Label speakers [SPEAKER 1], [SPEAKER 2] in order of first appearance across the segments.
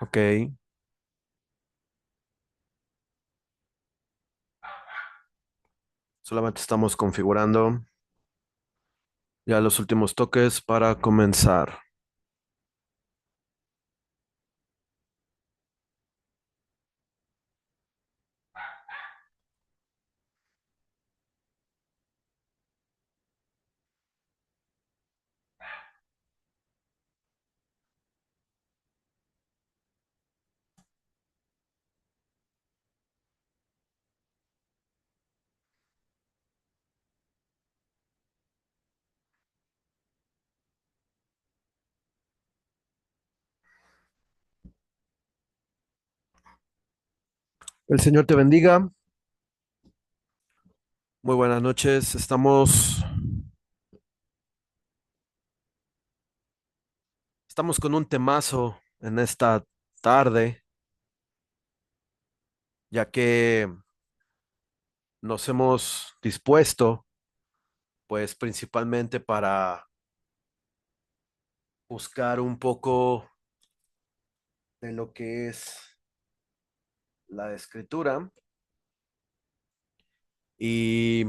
[SPEAKER 1] Ok, solamente estamos configurando ya los últimos toques para comenzar. El Señor te bendiga. Muy buenas noches. Estamos con un temazo en esta tarde, ya que nos hemos dispuesto, pues principalmente para buscar un poco de lo que es la escritura y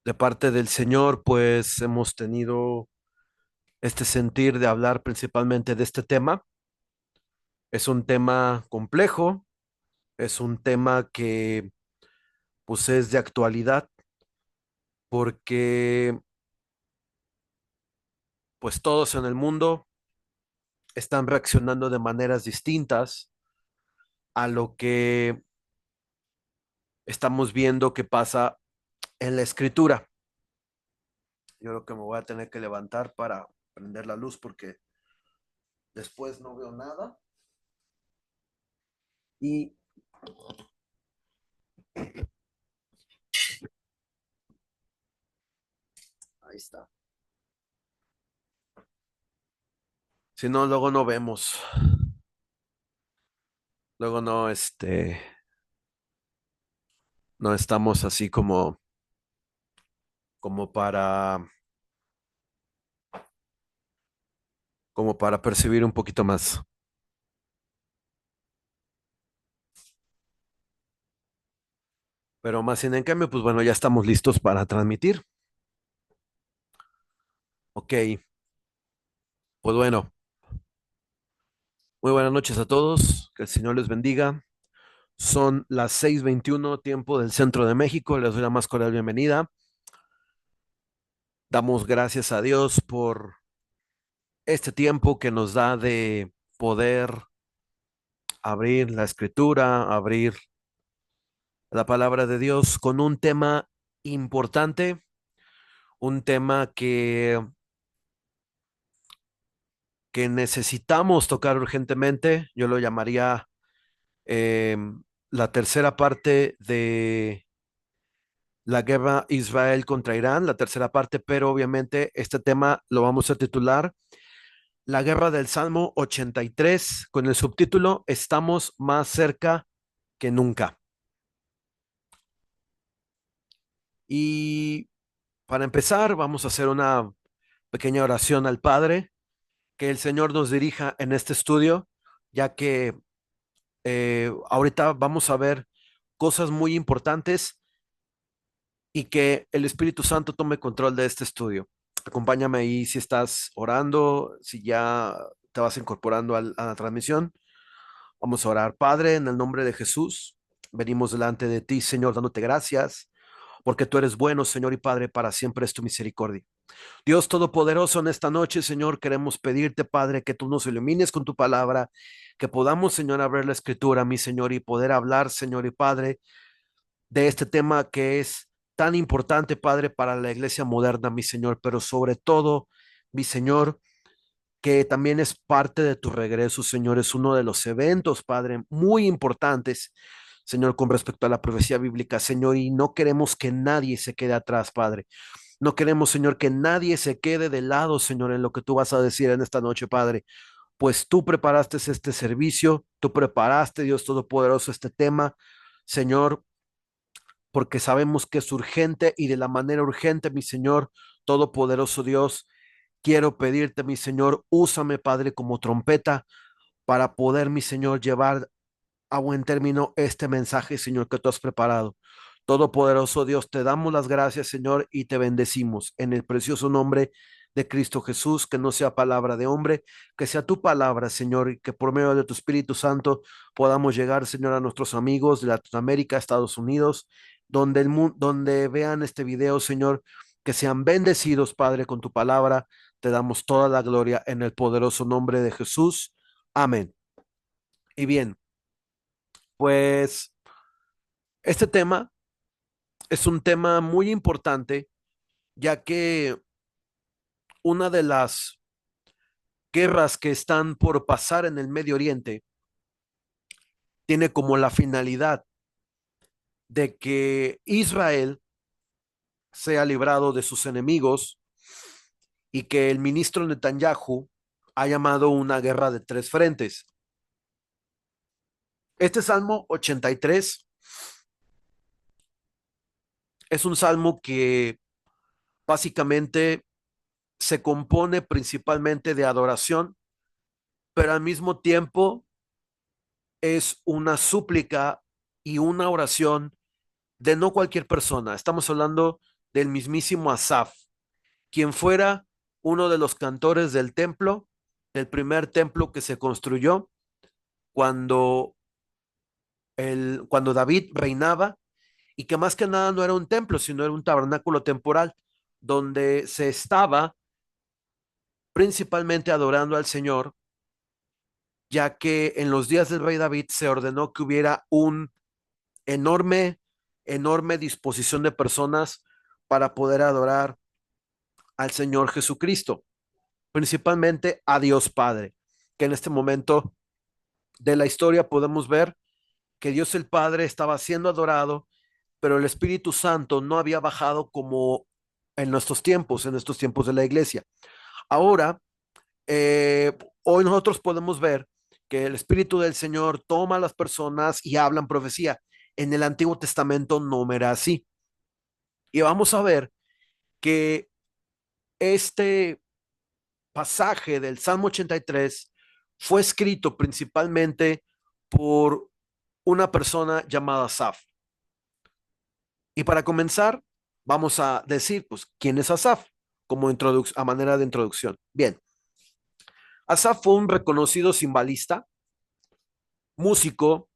[SPEAKER 1] de parte del Señor, pues hemos tenido este sentir de hablar principalmente de este tema. Es un tema complejo, es un tema que pues es de actualidad porque pues todos en el mundo están reaccionando de maneras distintas a lo que estamos viendo que pasa en la escritura. Yo creo que me voy a tener que levantar para prender la luz porque después no veo nada y ahí está. Si no, luego no vemos, luego no, no estamos así como como para percibir un poquito más. Pero más sin en cambio, pues bueno, ya estamos listos para transmitir. Ok, pues bueno, muy buenas noches a todos, que el Señor les bendiga. Son las 6:21 tiempo del centro de México, les doy la más cordial bienvenida. Damos gracias a Dios por este tiempo que nos da de poder abrir la escritura, abrir la palabra de Dios con un tema importante, un tema que necesitamos tocar urgentemente. Yo lo llamaría eh, la tercera parte de la guerra Israel contra Irán, la tercera parte, pero obviamente este tema lo vamos a titular La guerra del Salmo 83 con el subtítulo Estamos más cerca que nunca. Y para empezar, vamos a hacer una pequeña oración al Padre, que el Señor nos dirija en este estudio, ya que ahorita vamos a ver cosas muy importantes y que el Espíritu Santo tome control de este estudio. Acompáñame ahí si estás orando, si ya te vas incorporando a la transmisión. Vamos a orar. Padre, en el nombre de Jesús, venimos delante de ti, Señor, dándote gracias, porque tú eres bueno, Señor y Padre, para siempre es tu misericordia. Dios Todopoderoso, en esta noche, Señor, queremos pedirte, Padre, que tú nos ilumines con tu palabra, que podamos, Señor, abrir la escritura, mi Señor, y poder hablar, Señor y Padre, de este tema que es tan importante, Padre, para la iglesia moderna, mi Señor, pero sobre todo, mi Señor, que también es parte de tu regreso, Señor, es uno de los eventos, Padre, muy importantes, Señor, con respecto a la profecía bíblica, Señor, y no queremos que nadie se quede atrás, Padre. No queremos, Señor, que nadie se quede de lado, Señor, en lo que tú vas a decir en esta noche, Padre. Pues tú preparaste este servicio, tú preparaste, Dios Todopoderoso, este tema, Señor, porque sabemos que es urgente y de la manera urgente, mi Señor, Todopoderoso Dios, quiero pedirte, mi Señor, úsame, Padre, como trompeta para poder, mi Señor, llevar a buen término este mensaje, Señor, que tú has preparado. Todopoderoso Dios, te damos las gracias, Señor, y te bendecimos en el precioso nombre de Cristo Jesús, que no sea palabra de hombre, que sea tu palabra, Señor, y que por medio de tu Espíritu Santo podamos llegar, Señor, a nuestros amigos de Latinoamérica, Estados Unidos, donde donde vean este video, Señor, que sean bendecidos, Padre, con tu palabra. Te damos toda la gloria en el poderoso nombre de Jesús. Amén. Y bien, pues este tema es un tema muy importante, ya que una de las guerras que están por pasar en el Medio Oriente tiene como la finalidad de que Israel sea librado de sus enemigos y que el ministro Netanyahu ha llamado una guerra de tres frentes. Este Salmo 83 es un salmo que básicamente se compone principalmente de adoración, pero al mismo tiempo es una súplica y una oración de no cualquier persona. Estamos hablando del mismísimo Asaf, quien fuera uno de los cantores del templo, del primer templo que se construyó cuando, cuando David reinaba, y que más que nada no era un templo, sino era un tabernáculo temporal, donde se estaba principalmente adorando al Señor, ya que en los días del rey David se ordenó que hubiera un enorme, enorme disposición de personas para poder adorar al Señor Jesucristo, principalmente a Dios Padre, que en este momento de la historia podemos ver que Dios el Padre estaba siendo adorado, pero el Espíritu Santo no había bajado como en estos tiempos de la iglesia. Ahora, hoy nosotros podemos ver que el Espíritu del Señor toma a las personas y hablan profecía. En el Antiguo Testamento no era así. Y vamos a ver que este pasaje del Salmo 83 fue escrito principalmente por una persona llamada Asaf. Y para comenzar, vamos a decir, pues, ¿quién es Asaf? Como a manera de introducción. Bien, Asaf fue un reconocido cimbalista, músico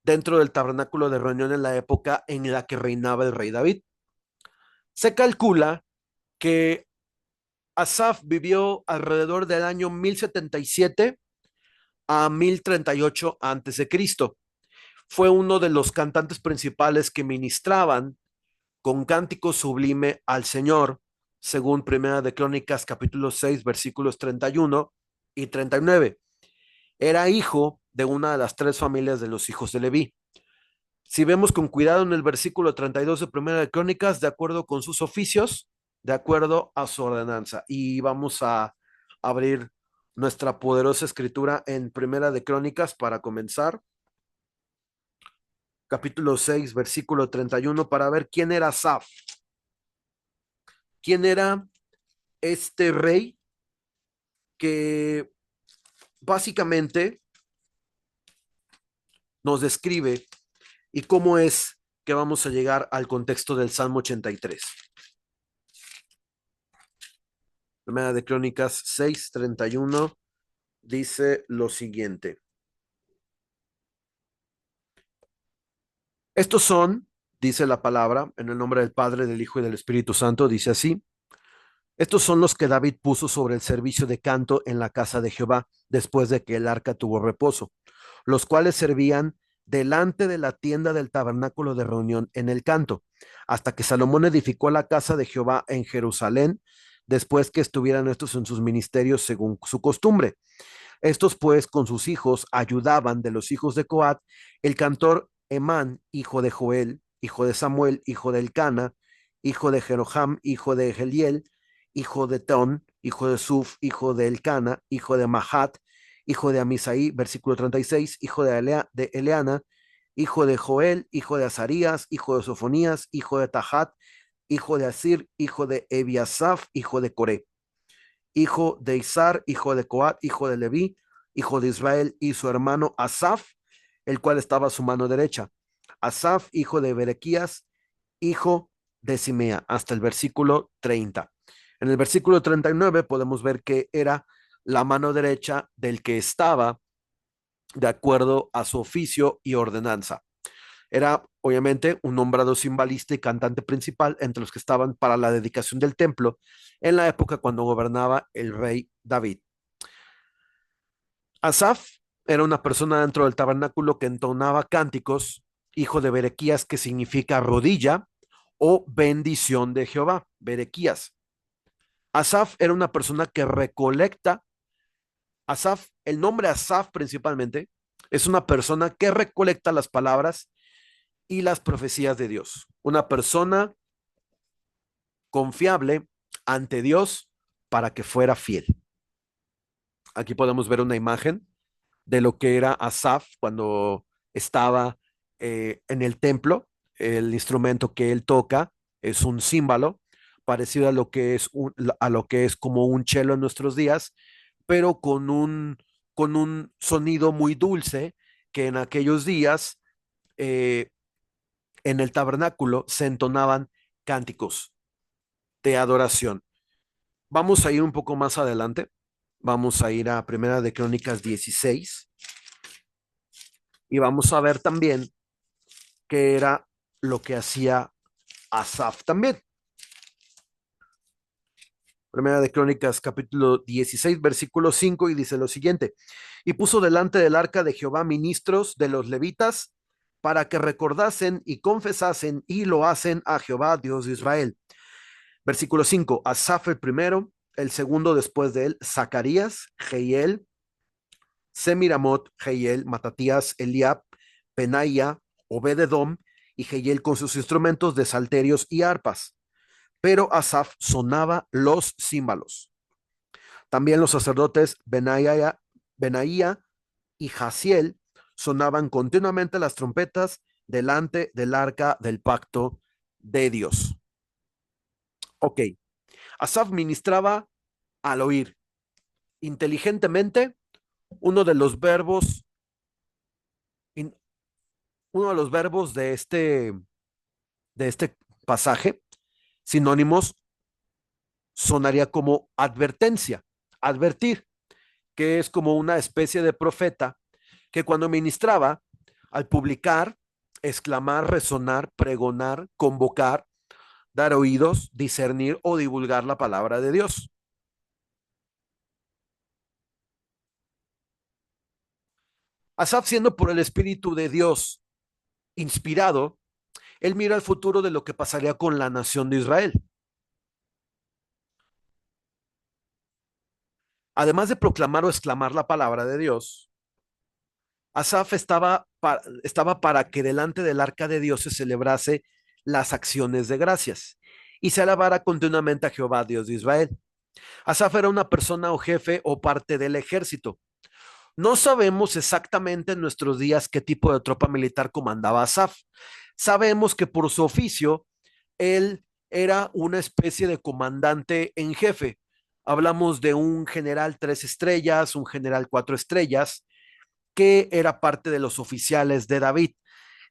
[SPEAKER 1] dentro del tabernáculo de reunión en la época en la que reinaba el rey David. Se calcula que Asaf vivió alrededor del año 1077 a 1038 antes de Cristo. Fue uno de los cantantes principales que ministraban con cántico sublime al Señor, según Primera de Crónicas capítulo 6 versículos 31 y 39. Era hijo de una de las tres familias de los hijos de Leví. Si vemos con cuidado en el versículo 32 de Primera de Crónicas, de acuerdo con sus oficios, de acuerdo a su ordenanza. Y vamos a abrir nuestra poderosa escritura en Primera de Crónicas para comenzar. Capítulo 6, versículo 31, para ver quién era Asaf. ¿Quién era este rey que básicamente nos describe y cómo es que vamos a llegar al contexto del Salmo 83? Primera de Crónicas 6:31 dice lo siguiente. Estos son, dice la palabra, en el nombre del Padre, del Hijo y del Espíritu Santo, dice así: estos son los que David puso sobre el servicio de canto en la casa de Jehová, después de que el arca tuvo reposo, los cuales servían delante de la tienda del tabernáculo de reunión en el canto, hasta que Salomón edificó la casa de Jehová en Jerusalén, después que estuvieran estos en sus ministerios según su costumbre. Estos pues con sus hijos ayudaban de los hijos de Coat, el cantor Emán, hijo de Joel, hijo de Samuel, hijo de Elcana, hijo de Jeroham, hijo de Geliel, hijo de Ton, hijo de Suf, hijo de Elcana, hijo de Mahat, hijo de Amisaí, versículo 36, hijo de Eleana, hijo de Joel, hijo de Azarías, hijo de Sofonías, hijo de Tahat, hijo de Asir, hijo de Ebiasaf, hijo de Coré. hijo de Izar, hijo de Coat, hijo de Leví, hijo de Israel, y su hermano Asaf, el cual estaba a su mano derecha. Asaf, hijo de Berequías, hijo de Simea, hasta el versículo 30. En el versículo 39 podemos ver que era la mano derecha del que estaba de acuerdo a su oficio y ordenanza. Era obviamente un nombrado cimbalista y cantante principal entre los que estaban para la dedicación del templo en la época cuando gobernaba el rey David. Asaf era una persona dentro del tabernáculo que entonaba cánticos, hijo de Berequías, que significa rodilla o bendición de Jehová, Berequías. Asaf era una persona que recolecta. Asaf, el nombre Asaf principalmente, es una persona que recolecta las palabras y las profecías de Dios. Una persona confiable ante Dios para que fuera fiel. Aquí podemos ver una imagen de lo que era Asaf cuando estaba en el templo. El instrumento que él toca es un címbalo, parecido a lo que es, a lo que es como un cello en nuestros días, pero con un sonido muy dulce que en aquellos días eh, en el tabernáculo se entonaban cánticos de adoración. Vamos a ir un poco más adelante. Vamos a ir a Primera de Crónicas 16 y vamos a ver también qué era lo que hacía Asaf también. Primera de Crónicas, capítulo 16, versículo 5, y dice lo siguiente: y puso delante del arca de Jehová ministros de los levitas para que recordasen y confesasen y lo hacen a Jehová, Dios de Israel. Versículo 5, Asaf el primero, el segundo después de él, Zacarías, Jehiel, Semiramot, Jehiel, Matatías, Eliab, Penaía, Obededom y Jehiel con sus instrumentos de salterios y arpas. Pero Asaf sonaba los címbalos. También los sacerdotes Benaía y Jaciel sonaban continuamente las trompetas delante del arca del pacto de Dios. Ok, Asaf ministraba al oír inteligentemente. Uno de los verbos, uno de los verbos de este pasaje, sinónimos, sonaría como advertencia, advertir, que es como una especie de profeta que cuando ministraba, al publicar, exclamar, resonar, pregonar, convocar, dar oídos, discernir o divulgar la palabra de Dios. Asaf, siendo por el Espíritu de Dios inspirado, él mira el futuro de lo que pasaría con la nación de Israel. Además de proclamar o exclamar la palabra de Dios, Asaf estaba para que delante del arca de Dios se celebrase las acciones de gracias y se alabara continuamente a Jehová, Dios de Israel. Asaf era una persona o jefe o parte del ejército. No sabemos exactamente en nuestros días qué tipo de tropa militar comandaba Asaf. Sabemos que por su oficio, él era una especie de comandante en jefe. Hablamos de un general 3 estrellas, un general 4 estrellas, que era parte de los oficiales de David,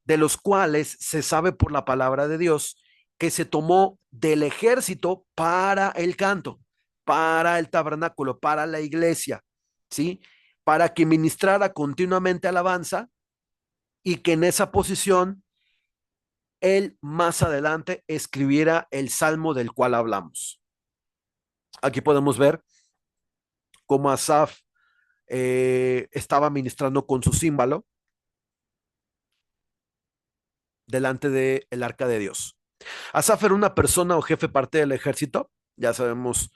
[SPEAKER 1] de los cuales se sabe por la palabra de Dios que se tomó del ejército para el canto, para el tabernáculo, para la iglesia, ¿sí? Para que ministrara continuamente alabanza y que en esa posición él más adelante escribiera el salmo del cual hablamos. Aquí podemos ver cómo Asaf estaba ministrando con su címbalo delante del arca de Dios. Asaf era una persona o jefe parte del ejército, ya sabemos,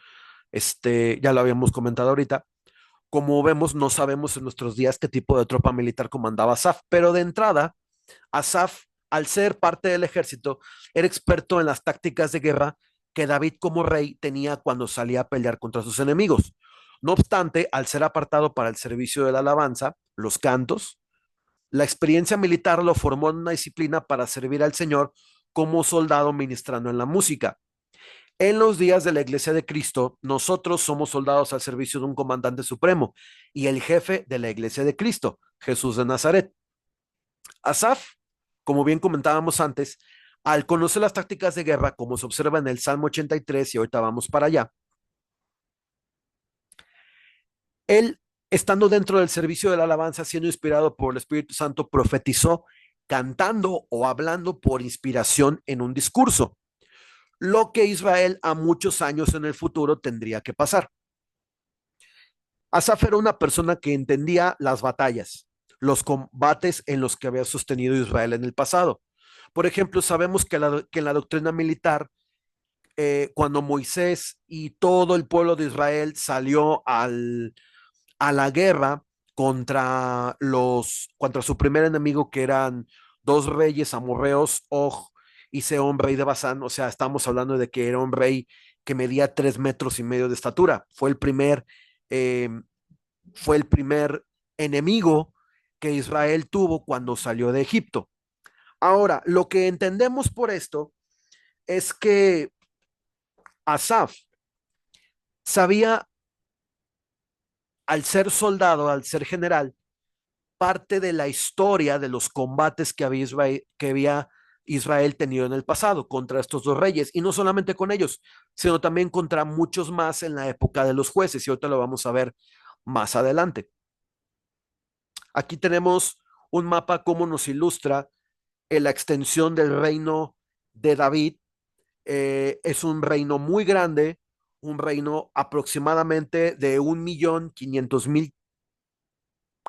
[SPEAKER 1] ya lo habíamos comentado ahorita. Como vemos, no sabemos en nuestros días qué tipo de tropa militar comandaba Asaf, pero de entrada, Asaf, al ser parte del ejército, era experto en las tácticas de guerra que David como rey tenía cuando salía a pelear contra sus enemigos. No obstante, al ser apartado para el servicio de la alabanza, los cantos, la experiencia militar lo formó en una disciplina para servir al Señor como soldado ministrando en la música. En los días de la Iglesia de Cristo, nosotros somos soldados al servicio de un comandante supremo y el jefe de la Iglesia de Cristo, Jesús de Nazaret. Asaf, como bien comentábamos antes, al conocer las tácticas de guerra, como se observa en el Salmo 83, y ahorita vamos para allá, él, estando dentro del servicio de la alabanza, siendo inspirado por el Espíritu Santo, profetizó cantando o hablando por inspiración en un discurso, lo que Israel a muchos años en el futuro tendría que pasar. Asaf era una persona que entendía las batallas, los combates en los que había sostenido Israel en el pasado. Por ejemplo, sabemos que en la doctrina militar, cuando Moisés y todo el pueblo de Israel salió a la guerra contra su primer enemigo, que eran dos reyes amorreos, Og y Sehón, rey de Basán. O sea, estamos hablando de que era un rey que medía 3 metros y medio de estatura. Eh, fue el primer enemigo que Israel tuvo cuando salió de Egipto. Ahora, lo que entendemos por esto es que Asaf sabía, al ser soldado, al ser general, parte de la historia de los combates que había Israel tenido en el pasado contra estos dos reyes, y no solamente con ellos, sino también contra muchos más en la época de los jueces, y ahorita lo vamos a ver más adelante. Aquí tenemos un mapa como nos ilustra la extensión del reino de David. Es un reino muy grande, un reino aproximadamente de 1.500.000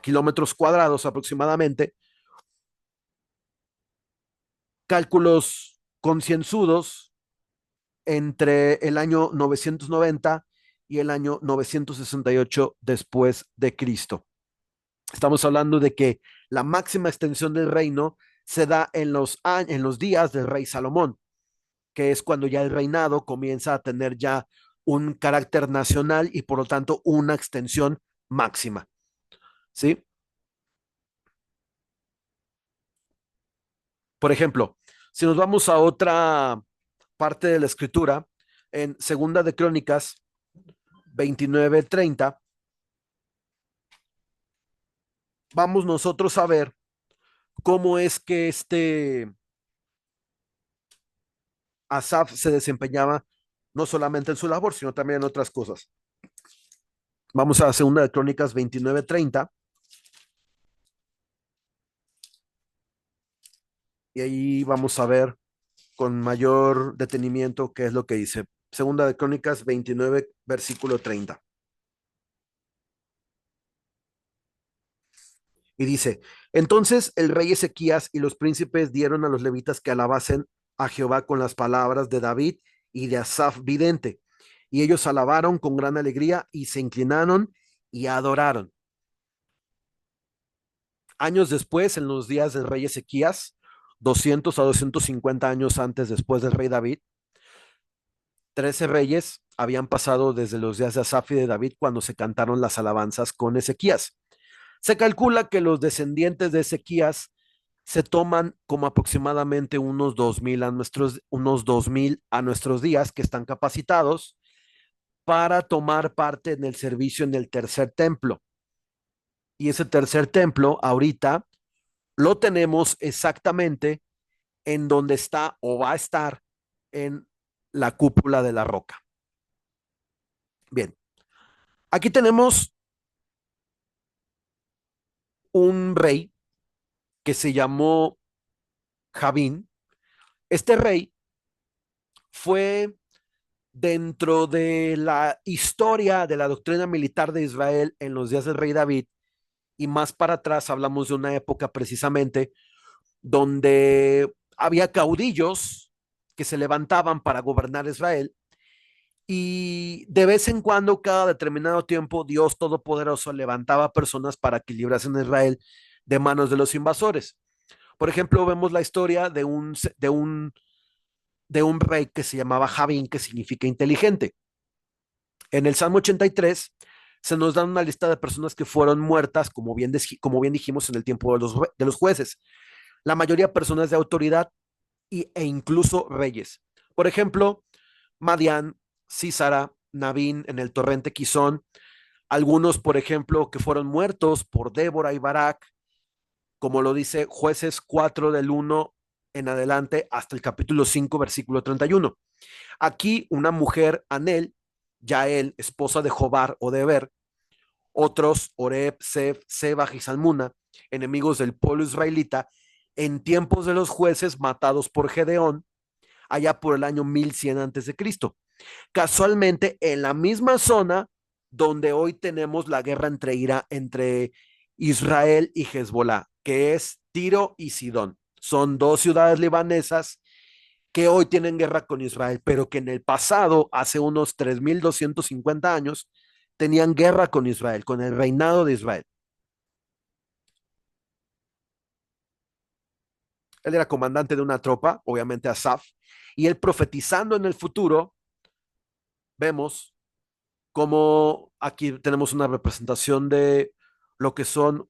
[SPEAKER 1] kilómetros cuadrados aproximadamente. Cálculos concienzudos entre el año 990 y el año 968 después de Cristo. Estamos hablando de que la máxima extensión del reino se da en los días del rey Salomón, que es cuando ya el reinado comienza a tener ya un carácter nacional y por lo tanto una extensión máxima. ¿Sí? Por ejemplo, si nos vamos a otra parte de la escritura, en Segunda de Crónicas 29:30, vamos nosotros a ver cómo es que Asaf se desempeñaba no solamente en su labor, sino también en otras cosas. Vamos a Segunda de Crónicas 29:30 y ahí vamos a ver con mayor detenimiento qué es lo que dice. Segunda de Crónicas 29, versículo 30. Y dice, entonces el rey Ezequías y los príncipes dieron a los levitas que alabasen a Jehová con las palabras de David y de Asaf vidente. Y ellos alabaron con gran alegría y se inclinaron y adoraron. Años después, en los días del rey Ezequías, 200 a 250 años antes después del rey David, 13 reyes habían pasado desde los días de Asaf y de David cuando se cantaron las alabanzas con Ezequías. Se calcula que los descendientes de Ezequías se toman como aproximadamente unos 2000 a nuestros días, que están capacitados para tomar parte en el servicio en el tercer templo. Y ese tercer templo ahorita lo tenemos exactamente en donde está o va a estar en la cúpula de la roca. Bien, aquí tenemos un rey que se llamó Javín. Este rey fue, dentro de la historia de la doctrina militar de Israel en los días del rey David, y más para atrás hablamos de una época precisamente donde había caudillos que se levantaban para gobernar Israel, y de vez en cuando, cada determinado tiempo, Dios Todopoderoso levantaba personas para que librasen a Israel de manos de los invasores. Por ejemplo, vemos la historia de un rey que se llamaba Javín, que significa inteligente. En el Salmo 83 se nos da una lista de personas que fueron muertas, como bien dijimos, en el tiempo de los jueces. La mayoría personas de autoridad e incluso reyes. Por ejemplo, Madián, Sísara, Nabín en el torrente Quizón, algunos, por ejemplo, que fueron muertos por Débora y Barak, como lo dice Jueces 4 del 1 en adelante hasta el capítulo 5, versículo 31. Aquí una mujer, Anel, Yael, esposa de Jobar o de Eber, otros, Oreb, Seb, Seba y Salmuna, enemigos del pueblo israelita, en tiempos de los jueces matados por Gedeón, allá por el año 1100 antes de Cristo. Casualmente en la misma zona donde hoy tenemos la guerra entre Israel y Hezbollah, que es Tiro y Sidón. Son dos ciudades libanesas que hoy tienen guerra con Israel, pero que en el pasado, hace unos 3250 años, tenían guerra con Israel, con el reinado de Israel. Él era comandante de una tropa, obviamente Asaf, y él profetizando en el futuro, vemos como aquí tenemos una representación de lo que son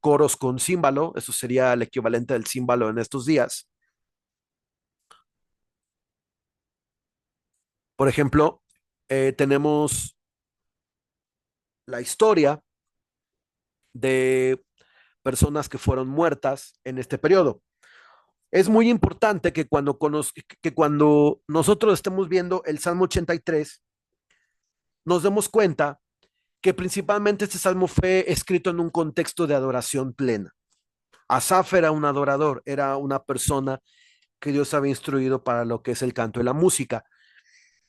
[SPEAKER 1] coros con címbalo, eso sería el equivalente del címbalo en estos días. Por ejemplo, tenemos la historia de personas que fueron muertas en este periodo. Es muy importante que cuando nosotros estemos viendo el Salmo 83, nos demos cuenta que principalmente este salmo fue escrito en un contexto de adoración plena. Asaf era un adorador, era una persona que Dios había instruido para lo que es el canto y la música.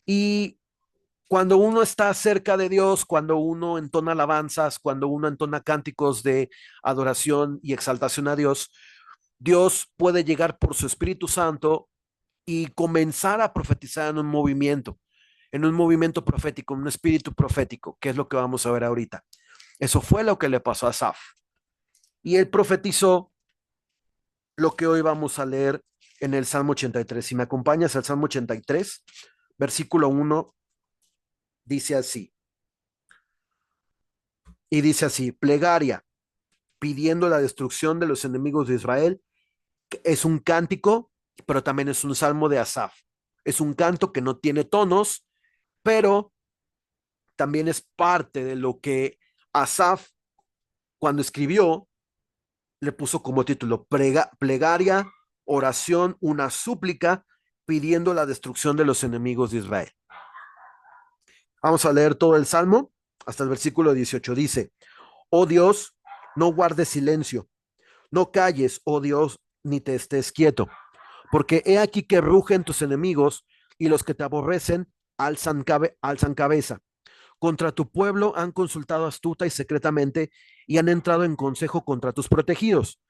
[SPEAKER 1] Y cuando uno está cerca de Dios, cuando uno entona alabanzas, cuando uno entona cánticos de adoración y exaltación a Dios, Dios puede llegar por su Espíritu Santo y comenzar a profetizar en un movimiento profético, un espíritu profético, que es lo que vamos a ver ahorita. Eso fue lo que le pasó a Asaf. Y él profetizó lo que hoy vamos a leer en el Salmo 83. Si me acompañas al Salmo 83, versículo 1, dice así, y dice así, plegaria, pidiendo la destrucción de los enemigos de Israel, es un cántico, pero también es un salmo de Asaf. Es un canto que no tiene tonos, pero también es parte de lo que Asaf, cuando escribió, le puso como título plegaria, oración, una súplica pidiendo la destrucción de los enemigos de Israel. Vamos a leer todo el Salmo hasta el versículo 18. Dice, oh Dios, no guardes silencio, no calles, oh Dios, ni te estés quieto, porque he aquí que rugen tus enemigos y los que te aborrecen alzan cabeza. Contra tu pueblo han consultado astuta y secretamente y han entrado en consejo contra tus protegidos.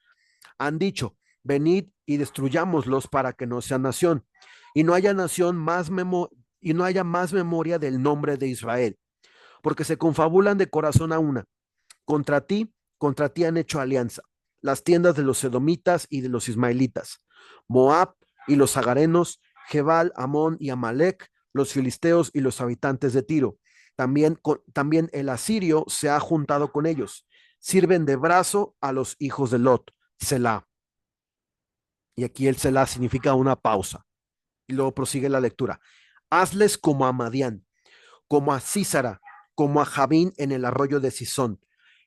[SPEAKER 1] Han dicho, venid y destruyámoslos para que no sea nación y no haya nación más y no haya más memoria del nombre de Israel, porque se confabulan de corazón a una. Contra ti han hecho alianza, las tiendas de los edomitas y de los ismaelitas, Moab y los agarenos, Jebal, Amón y Amalek, los filisteos y los habitantes de Tiro. También el asirio se ha juntado con ellos. Sirven de brazo a los hijos de Lot, Selah. Y aquí el Selah significa una pausa. Y luego prosigue la lectura. Hazles como a Madián, como a Císara, como a Jabín en el arroyo de Sison,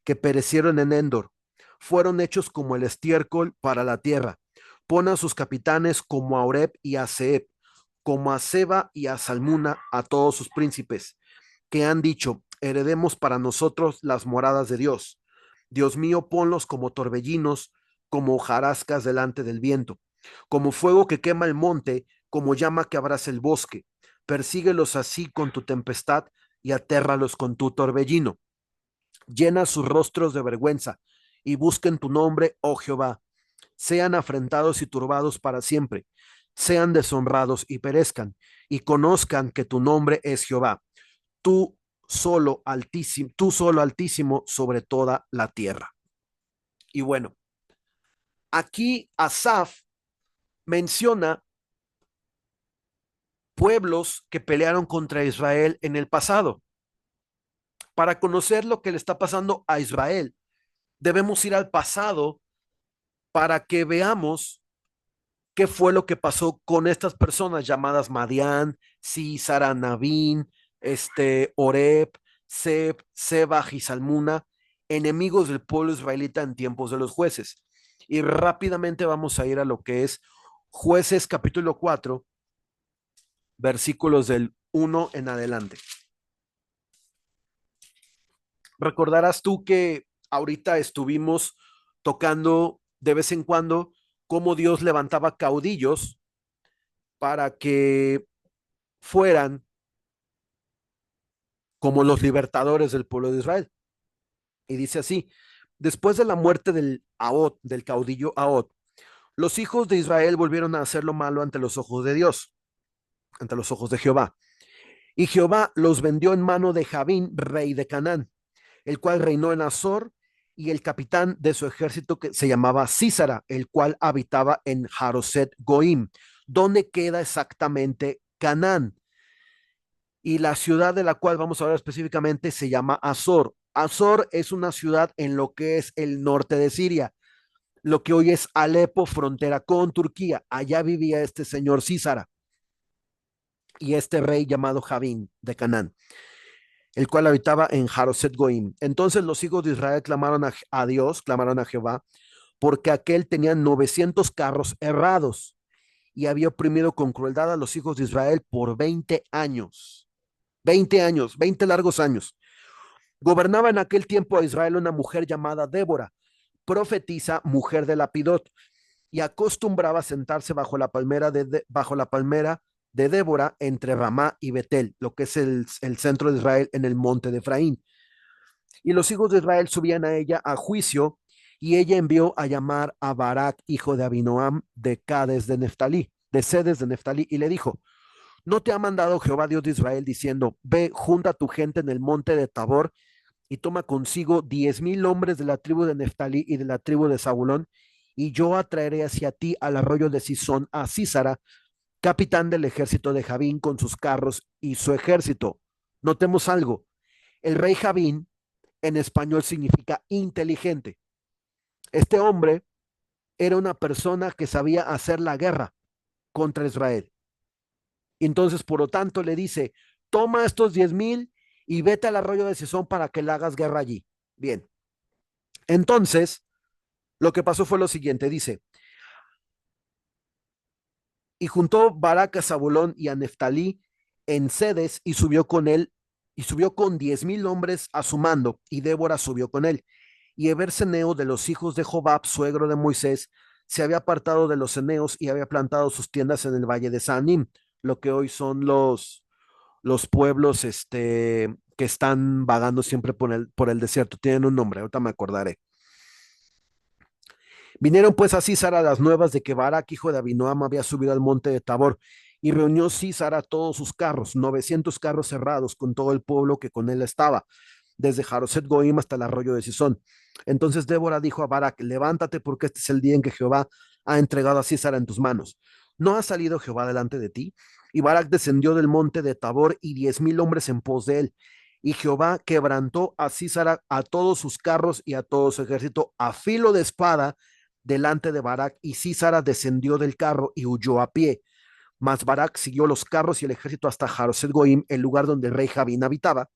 [SPEAKER 1] que perecieron en Endor. Fueron hechos como el estiércol para la tierra. Pon a sus capitanes como a Oreb y a Zeeb, como a Seba y a Salmuna, a todos sus príncipes, que han dicho, heredemos para nosotros las moradas de Dios. Dios mío, ponlos como torbellinos, como hojarascas delante del viento, como fuego que quema el monte, como llama que abraza el bosque. Persíguelos así con tu tempestad y atérralos con tu torbellino. Llena sus rostros de vergüenza y busquen tu nombre, oh Jehová. Sean afrentados y turbados para siempre. Sean deshonrados y perezcan y conozcan que tu nombre es Jehová. Tú solo altísimo sobre toda la tierra. Y bueno, aquí Asaf menciona pueblos que pelearon contra Israel en el pasado. Para conocer lo que le está pasando a Israel, debemos ir al pasado para que veamos qué fue lo que pasó con estas personas llamadas Madián, Sísara, Navín, Oreb, Seb, Seba y Salmuna, enemigos del pueblo israelita en tiempos de los jueces. Y rápidamente vamos a ir a lo que es Jueces capítulo 4, versículos del 1 en adelante. Recordarás tú que ahorita estuvimos tocando de vez en cuando cómo Dios levantaba caudillos para que fueran como los libertadores del pueblo de Israel. Y dice así: después de la muerte del caudillo Ahod, los hijos de Israel volvieron a hacer lo malo ante los ojos de Dios, ante los ojos de Jehová. Y Jehová los vendió en mano de Javín, rey de Canaán, el cual reinó en Azor, y el capitán de su ejército que se llamaba Sísara, el cual habitaba en Jaroset Goim, donde queda exactamente Canaán. Y la ciudad de la cual vamos a hablar específicamente se llama Azor. Azor es una ciudad en lo que es el norte de Siria, lo que hoy es Alepo, frontera con Turquía. Allá vivía este señor Sísara y este rey llamado Javín de Canaán, el cual habitaba en Jaroset Goim. Entonces los hijos de Israel clamaron a Dios, clamaron a Jehová, porque aquel tenía 900 carros errados y había oprimido con crueldad a los hijos de Israel por 20 años. 20 años, 20 largos años. Gobernaba en aquel tiempo a Israel una mujer llamada Débora, profetisa, mujer de Lapidot, y acostumbraba sentarse bajo la palmera de Débora entre Ramá y Betel, lo que es el centro de Israel en el monte de Efraín. Y los hijos de Israel subían a ella a juicio, y ella envió a llamar a Barak, hijo de Abinoam, de Cades de Neftalí, de Sedes de Neftalí, y le dijo: ¿no te ha mandado Jehová Dios de Israel diciendo, ve, junta a tu gente en el monte de Tabor y toma consigo 10,000 hombres de la tribu de Neftalí y de la tribu de Zabulón, y yo atraeré hacia ti al arroyo de Sisón a Sísara, capitán del ejército de Javín, con sus carros y su ejército? Notemos algo: el rey Javín en español significa inteligente. Este hombre era una persona que sabía hacer la guerra contra Israel. Entonces, por lo tanto, le dice: toma estos 10,000 y vete al arroyo de Sisón para que le hagas guerra allí. Bien, entonces, lo que pasó fue lo siguiente, dice: y juntó Barak a Zabulón y a Neftalí en Sedes, y subió con él, y subió con 10,000 hombres a su mando, y Débora subió con él. Y Eberseneo de los hijos de Jobab, suegro de Moisés, se había apartado de los ceneos y había plantado sus tiendas en el valle de Sanim, lo que hoy son los pueblos que están vagando siempre por el desierto. Tienen un nombre, ahorita me acordaré. Vinieron pues a Císara las nuevas de que Barak, hijo de Abinoam, había subido al monte de Tabor, y reunió Císara todos sus carros, 900 carros cerrados, con todo el pueblo que con él estaba, desde Jaroset Goim hasta el arroyo de Sisón. Entonces Débora dijo a Barak: levántate, porque este es el día en que Jehová ha entregado a Císara en tus manos. ¿No ha salido Jehová delante de ti? Y Barak descendió del monte de Tabor, y 10,000 hombres en pos de él. Y Jehová quebrantó a Císara, a todos sus carros y a todo su ejército a filo de espada delante de Barak, y Císara descendió del carro y huyó a pie. Mas Barak siguió los carros y el ejército hasta Jaroset Goim, el lugar donde el rey Javín habitaba,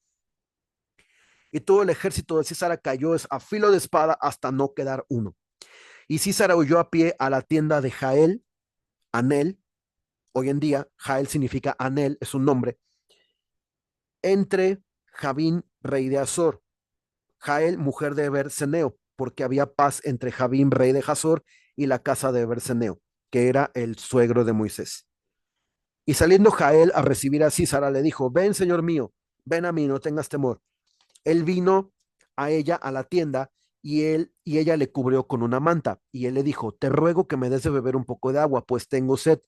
[SPEAKER 1] y todo el ejército de Císara cayó a filo de espada hasta no quedar uno. Y Císara huyó a pie a la tienda de Jael, Anel. Hoy en día Jael significa Anel, es un nombre, entre Javín, rey de Azor, Jael, mujer de Eberseneo, porque había paz entre Javín, rey de Hazor, y la casa de Eberseneo, que era el suegro de Moisés. Y saliendo Jael a recibir a Císara, le dijo: ven, señor mío, ven a mí, no tengas temor. Él vino a ella a la tienda, y ella le cubrió con una manta, y él le dijo: te ruego que me des de beber un poco de agua, pues tengo sed.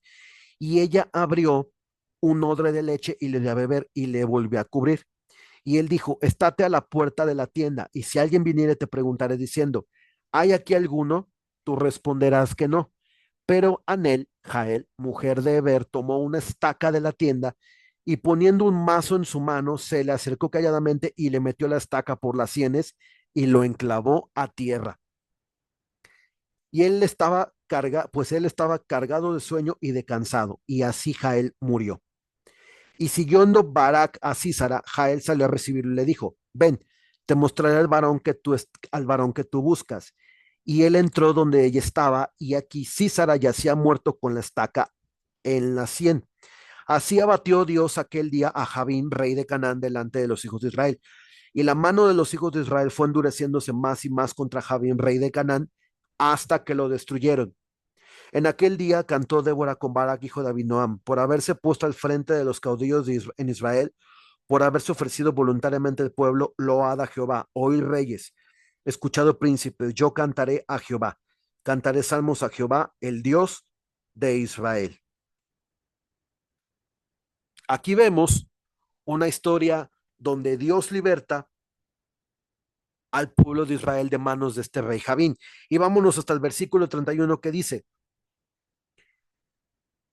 [SPEAKER 1] Y ella abrió un odre de leche y le dio a beber, y le volvió a cubrir. Y él dijo: estate a la puerta de la tienda, y si alguien viniere te preguntaré diciendo: ¿hay aquí alguno? Tú responderás que no. Pero Anel, Jael, mujer de Eber, tomó una estaca de la tienda, y poniendo un mazo en su mano, se le acercó calladamente y le metió la estaca por las sienes y lo enclavó a tierra. Y él estaba pues él estaba cargado de sueño y de cansado, y así Jael murió. Y siguiendo Barak a Sísara, Jael salió a recibirlo y le dijo: ven, te mostraré al varón que tú buscas. Y él entró donde ella estaba, y aquí Sísara yacía muerto con la estaca en la sien. Así abatió Dios aquel día a Jabín, rey de Canaán, delante de los hijos de Israel. Y la mano de los hijos de Israel fue endureciéndose más y más contra Jabín, rey de Canaán, hasta que lo destruyeron. En aquel día cantó Débora con Barak, hijo de Abinoam, por haberse puesto al frente de los caudillos en Israel, por haberse ofrecido voluntariamente el pueblo. Load a Jehová, oíd reyes, escuchado príncipes, yo cantaré a Jehová, cantaré salmos a Jehová, el Dios de Israel. Aquí vemos una historia donde Dios liberta al pueblo de Israel de manos de este rey Javín. Y vámonos hasta el versículo 31 que dice: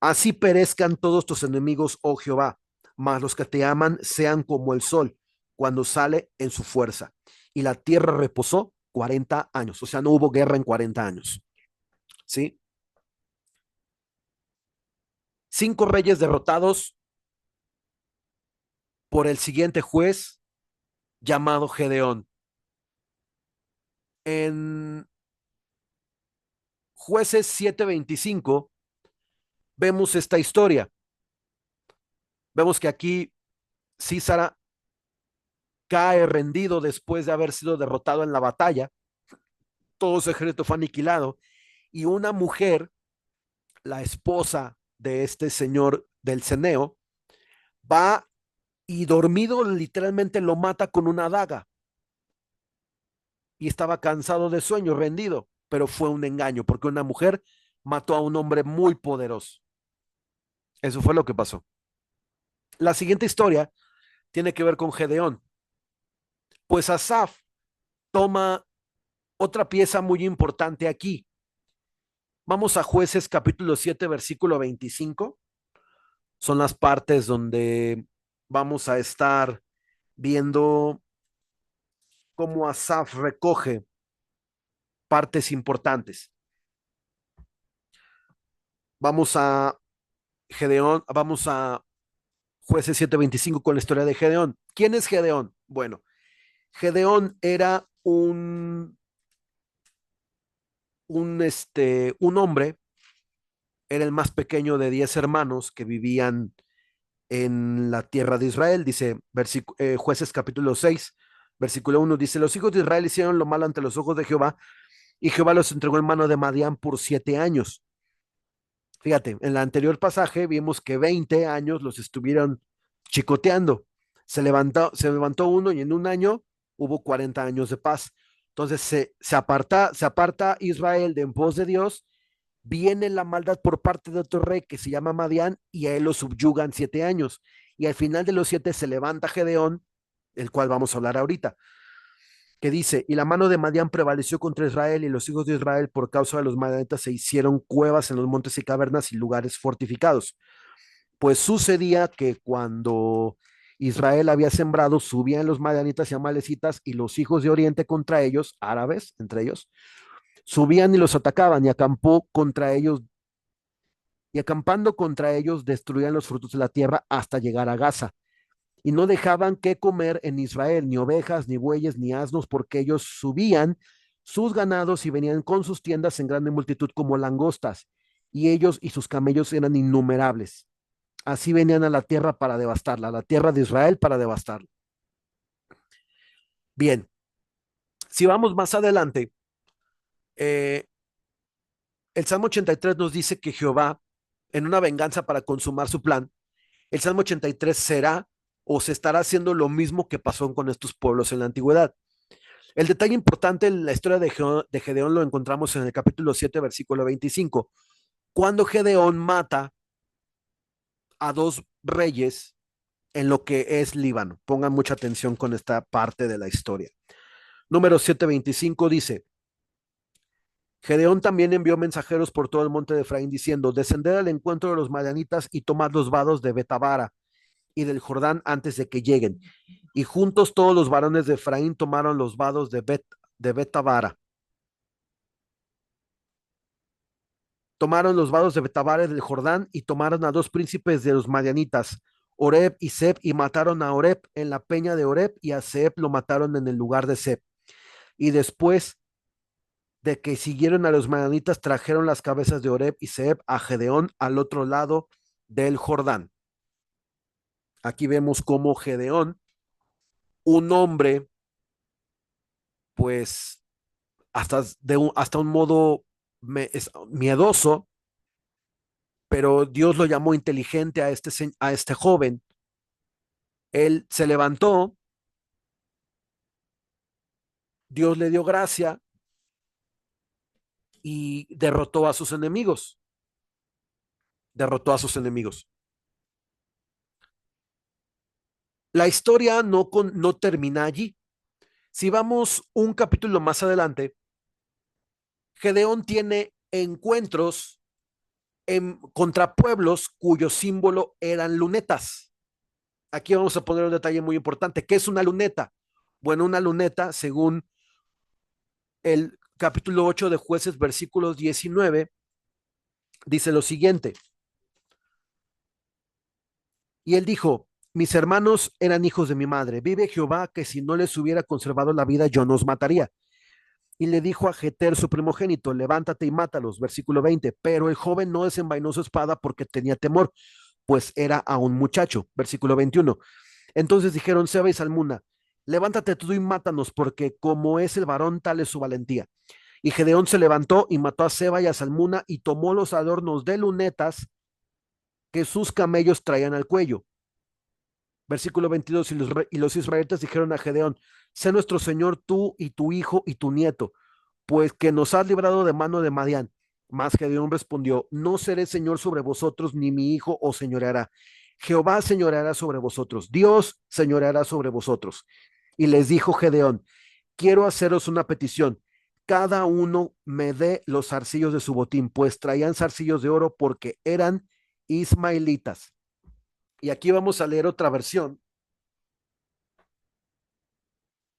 [SPEAKER 1] así perezcan todos tus enemigos, oh Jehová, mas los que te aman sean como el sol cuando sale en su fuerza. Y la tierra reposó 40 años, o sea, no hubo guerra en 40 años. ¿Sí? 5 reyes derrotados por el siguiente juez llamado Gedeón. En Jueces 7:25 vemos esta historia. Vemos que aquí Císara cae rendido después de haber sido derrotado en la batalla. Todo su ejército fue aniquilado y una mujer, la esposa de este señor del Ceneo, va y dormido literalmente lo mata con una daga, y estaba cansado de sueño, rendido, pero fue un engaño porque una mujer mató a un hombre muy poderoso. Eso fue lo que pasó. La siguiente historia tiene que ver con Gedeón. Pues Asaf toma otra pieza muy importante aquí. Vamos a Jueces capítulo 7, versículo 25. Son las partes donde vamos a estar viendo cómo Asaf recoge partes importantes. Vamos a vamos a Jueces 7:25 con la historia de Gedeón. ¿Quién es Gedeón? Bueno, Gedeón era un hombre, era el más pequeño de 10 hermanos que vivían en la tierra de Israel. Dice Jueces capítulo 6, versículo 1, dice: los hijos de Israel hicieron lo malo ante los ojos de Jehová, y Jehová los entregó en mano de Madián por 7 años. Fíjate, en el anterior pasaje vimos que 20 años los estuvieron chicoteando. Se levantó uno y en un año hubo 40 años de paz. Entonces se aparta Israel de en pos de Dios, viene la maldad por parte de otro rey que se llama Madián, y a él lo subyugan 7 años. Y al final de los 7 se levanta Gedeón, el cual vamos a hablar ahorita, que dice: y la mano de Madián prevaleció contra Israel, y los hijos de Israel por causa de los madianitas se hicieron cuevas en los montes y cavernas y lugares fortificados. Pues sucedía que cuando Israel había sembrado, subían los madianitas y amalecitas y los hijos de Oriente contra ellos, árabes entre ellos, subían y los atacaban, y acampando contra ellos destruían los frutos de la tierra hasta llegar a Gaza, y no dejaban que comer en Israel ni ovejas, ni bueyes, ni asnos, porque ellos subían sus ganados y venían con sus tiendas en grande multitud como langostas, y ellos y sus camellos eran innumerables. Así venían a la tierra para devastarla, a la tierra de Israel para devastarla. Bien, si vamos más adelante, eh, el Salmo 83 nos dice que Jehová, en una venganza para consumar su plan, el Salmo 83 será o se estará haciendo lo mismo que pasó con estos pueblos en la antigüedad. El detalle importante en la historia de Gedeón lo encontramos en el capítulo 7, versículo 25, cuando Gedeón mata a 2 reyes en lo que es Líbano. Pongan mucha atención con esta parte de la historia. Número 7:25 dice: Gedeón también envió mensajeros por todo el monte de Efraín diciendo: descended al encuentro de los madianitas y tomad los vados de Betabara y del Jordán antes de que lleguen. Y juntos todos los varones de Efraín tomaron los vados de Betabara. Tomaron los vados de Betabare del Jordán y tomaron a dos príncipes de los madianitas, Oreb y Seb, y mataron a Oreb en la peña de Oreb y a Seb lo mataron en el lugar de Seb. Y después de que siguieron a los madianitas, trajeron las cabezas de Oreb y Seb a Gedeón al otro lado del Jordán. Aquí vemos cómo Gedeón, un hombre, pues hasta un modo miedoso, pero Dios lo llamó inteligente a este joven. Él se levantó, Dios le dio gracia y derrotó a sus enemigos. Derrotó a sus enemigos. La historia no termina allí. Si vamos un capítulo más adelante, Gedeón tiene encuentros contra pueblos cuyo símbolo eran lunetas. Aquí vamos a poner un detalle muy importante. ¿Qué es una luneta? Bueno, una luneta, según el capítulo 8 de Jueces, versículos 19, dice lo siguiente. Y él dijo, mis hermanos eran hijos de mi madre. Vive Jehová que si no les hubiera conservado la vida, yo nos mataría. Y le dijo a Jeter, su primogénito, levántate y mátalos. Versículo 20. Pero el joven no desenvainó su espada porque tenía temor, pues era aún muchacho. Versículo 21. Entonces dijeron Seba y Salmuna, levántate tú y mátanos, porque como es el varón, tal es su valentía. Y Gedeón se levantó y mató a Seba y a Salmuna y tomó los adornos de lunetas que sus camellos traían al cuello. Versículo 22, y los israelitas dijeron a Gedeón, sé nuestro Señor tú y tu hijo y tu nieto, pues que nos has librado de mano de Madián. Mas Gedeón respondió, no seré Señor sobre vosotros, ni mi hijo os señoreará. Jehová señoreará sobre vosotros, Dios señoreará sobre vosotros. Y les dijo Gedeón, quiero haceros una petición, cada uno me dé los zarcillos de su botín, pues traían zarcillos de oro porque eran ismaelitas. Y aquí vamos a leer otra versión,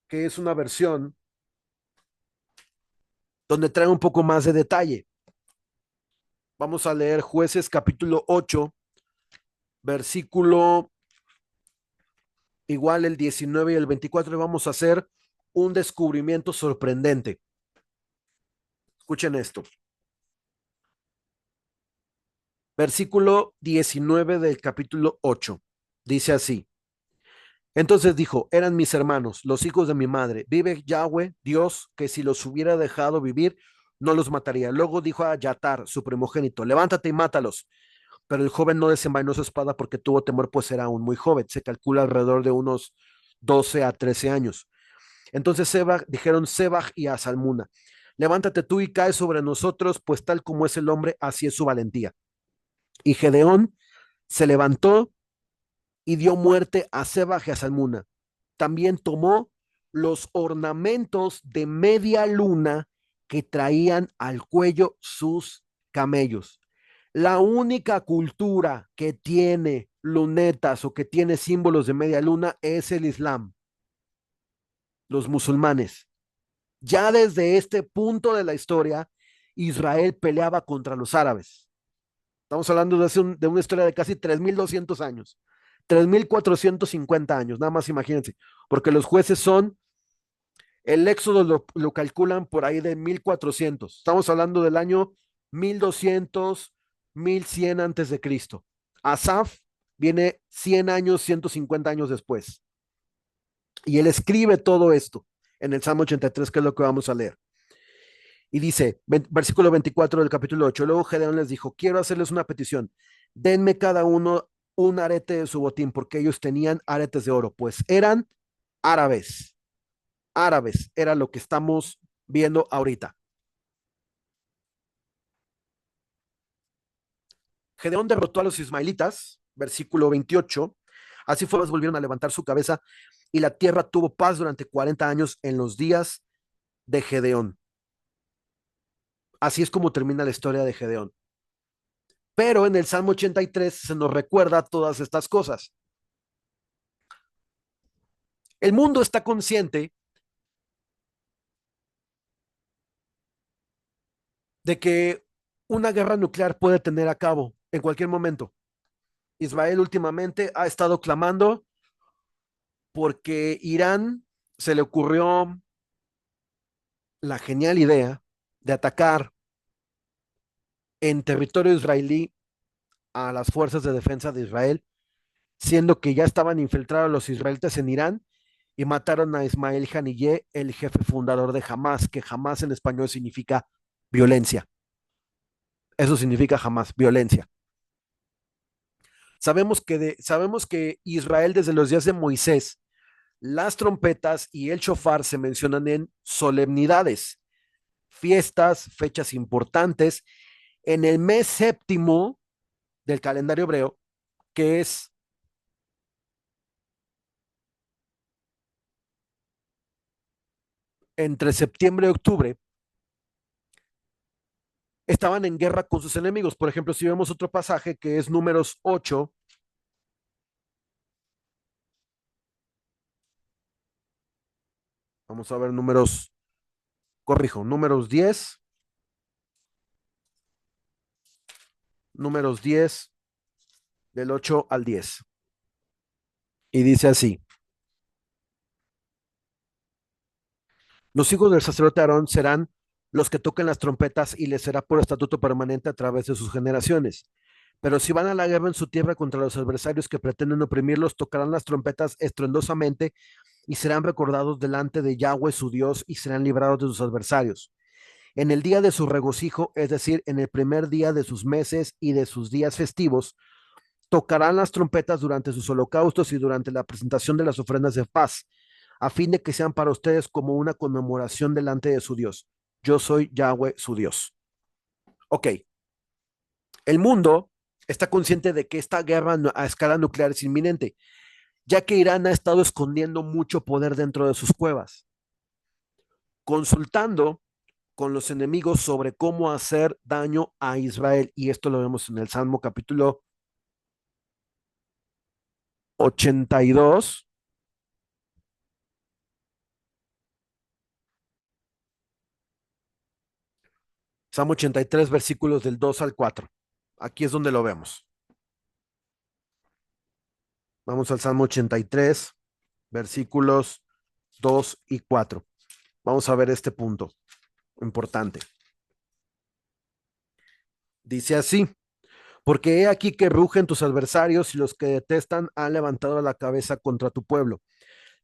[SPEAKER 1] que es una versión donde trae un poco más de detalle. Vamos a leer Jueces capítulo 8, versículo igual el 19 y el 24, y vamos a hacer un descubrimiento sorprendente. Escuchen esto. Versículo 19 del capítulo 8. Dice así. Entonces dijo, eran mis hermanos, los hijos de mi madre. Vive Yahweh, Dios, que si los hubiera dejado vivir, no los mataría. Luego dijo a Yatar, su primogénito, levántate y mátalos. Pero el joven no desenvainó su espada porque tuvo temor, pues era aún muy joven. Se calcula alrededor de unos 12 a 13 años. Entonces dijeron Sebach y a Salmuna, levántate tú y cae sobre nosotros, pues tal como es el hombre, así es su valentía. Y Gedeón se levantó y dio muerte a Sebach y a Salmuna. También tomó los ornamentos de media luna que traían al cuello sus camellos. La única cultura que tiene lunetas o que tiene símbolos de media luna es el Islam, los musulmanes. Ya desde este punto de la historia, Israel peleaba contra los árabes. Estamos hablando de una historia de casi 3.200 años, 3.450 años, nada más imagínense, porque los jueces son, el éxodo lo calculan por ahí de 1.400. Estamos hablando del año 1.200, 1.100 antes de Cristo. Asaf viene 100 años, 150 años después. Y él escribe todo esto en el Salmo 83, que es lo que vamos a leer. Y dice, versículo 24 del capítulo 8, luego Gedeón les dijo, quiero hacerles una petición, denme cada uno un arete de su botín, porque ellos tenían aretes de oro, pues eran árabes, árabes, era lo que estamos viendo ahorita. Gedeón derrotó a los ismaelitas, versículo 28, así fue, volvieron a levantar su cabeza y la tierra tuvo paz durante 40 años en los días de Gedeón. Así es como termina la historia de Gedeón. Pero en el Salmo 83 se nos recuerda todas estas cosas. El mundo está consciente de que Una guerra nuclear puede tener a cabo en cualquier momento. Israel últimamente ha estado clamando porque Irán se le ocurrió la genial idea de atacar en territorio israelí a las fuerzas de defensa de Israel, siendo que ya estaban infiltrados los israelitas en Irán y mataron a Ismael Haniyeh, el jefe fundador de Hamas, que Hamas en español significa violencia. Eso significa Hamas, violencia. Sabemos que Israel desde los días de Moisés, las trompetas y el shofar se mencionan en solemnidades, fiestas, fechas importantes, en el mes séptimo del calendario hebreo, que es entre septiembre y octubre, estaban en guerra con sus enemigos. Por ejemplo, si vemos otro pasaje que es Números 8, vamos a ver números 10, números 10 del 8 al 10. Y dice así: los hijos del sacerdote Aarón serán los que toquen las trompetas y les será por estatuto permanente a través de sus generaciones. Pero si van a la guerra en su tierra contra los adversarios que pretenden oprimirlos, tocarán las trompetas estruendosamente y serán recordados delante de Yahweh su Dios y serán librados de sus adversarios. En el día de su regocijo, es decir, en el primer día de sus meses y de sus días festivos, tocarán las trompetas durante sus holocaustos y durante la presentación de las ofrendas de paz, a fin de que sean para ustedes como una conmemoración delante de su Dios. Yo soy Yahweh su Dios. Ok, el mundo está consciente de que esta guerra a escala nuclear es inminente, ya que Irán ha estado escondiendo mucho poder dentro de sus cuevas, consultando con los enemigos sobre cómo hacer daño a Israel. Y esto lo vemos en el Salmo capítulo 82, Salmo 83, versículos del 2 al 4. Aquí es donde lo vemos. Vamos al Salmo 83, versículos 2 y 4. Vamos a ver este punto importante. Dice así: porque he aquí que rugen tus adversarios y los que detestan han levantado la cabeza contra tu pueblo.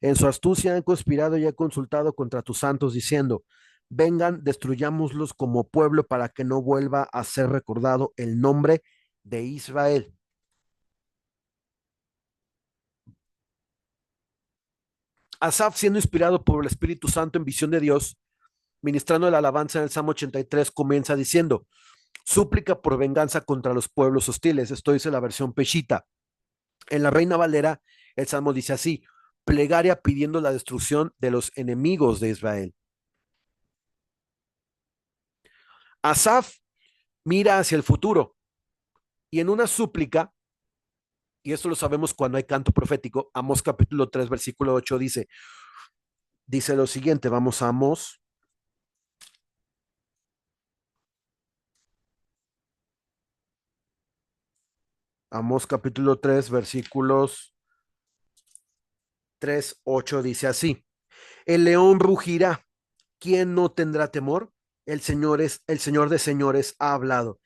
[SPEAKER 1] En su astucia han conspirado y han consultado contra tus santos, diciendo: vengan, destruyámoslos como pueblo para que no vuelva a ser recordado el nombre de Israel. Asaf, siendo inspirado por el Espíritu Santo en visión de Dios, ministrando la alabanza en el Salmo 83, comienza diciendo: súplica por venganza contra los pueblos hostiles. Esto dice la versión Peshita. En la Reina Valera, el Salmo dice así: plegaria pidiendo la destrucción de los enemigos de Israel. Asaf mira hacia el futuro y en una súplica, y esto lo sabemos cuando hay canto profético, Amós capítulo 3, versículo 8 dice lo siguiente, vamos a Amós capítulo 3, versículos 3 8 dice así: el león rugirá, ¿quién no tendrá temor? El Señor de señores ha hablado,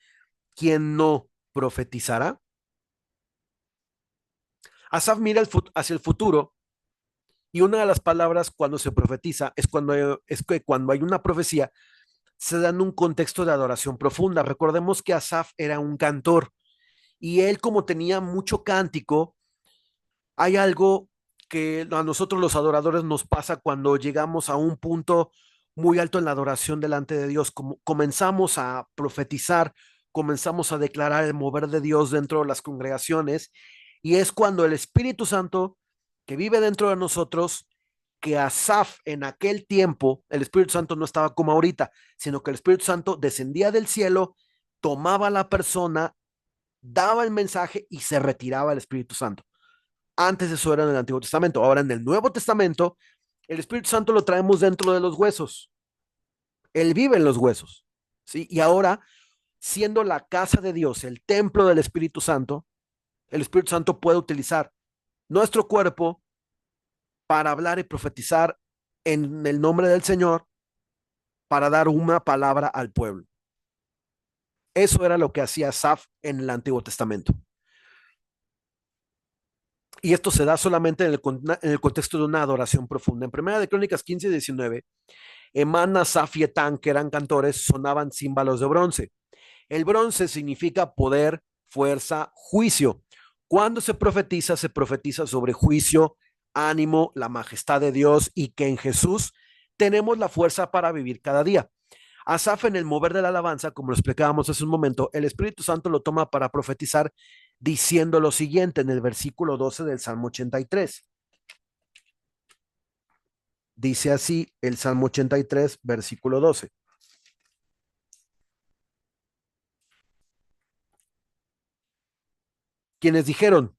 [SPEAKER 1] ¿quién no profetizará? Asaf mira hacia el futuro y una de las palabras cuando se profetiza es que cuando hay una profecía se da en un contexto de adoración profunda. Recordemos que Asaf era un cantor y él, como tenía mucho cántico, hay algo que a nosotros los adoradores nos pasa cuando llegamos a un punto muy alto en la adoración delante de Dios, como comenzamos a profetizar, comenzamos a declarar el mover de Dios dentro de las congregaciones, y es cuando el Espíritu Santo que vive dentro de nosotros, que Asaf en aquel tiempo, el Espíritu Santo no estaba como ahorita, sino que el Espíritu Santo descendía del cielo, tomaba a la persona, daba el mensaje y se retiraba el Espíritu Santo. Antes eso era en el Antiguo Testamento. Ahora en el Nuevo Testamento, el Espíritu Santo lo traemos dentro de los huesos. Él vive en los huesos. ¿Sí? Y ahora siendo la casa de Dios, el templo del Espíritu Santo, el Espíritu Santo puede utilizar nuestro cuerpo para hablar y profetizar en el nombre del Señor, para dar una palabra al pueblo. Eso era lo que hacía Asaf en el Antiguo Testamento. Y esto se da solamente en el contexto de una adoración profunda. En Primera de Crónicas 15 y 19, Emán, Asaf y Etán, que eran cantores, sonaban címbalos de bronce. El bronce significa poder, fuerza, juicio. Cuando se profetiza sobre juicio, ánimo, la majestad de Dios y que en Jesús tenemos la fuerza para vivir cada día. Asaf, en el mover de la alabanza, como lo explicábamos hace un momento, el Espíritu Santo lo toma para profetizar diciendo lo siguiente en el versículo 12 del Salmo 83. Dice así el Salmo 83, versículo 12. Quienes dijeron,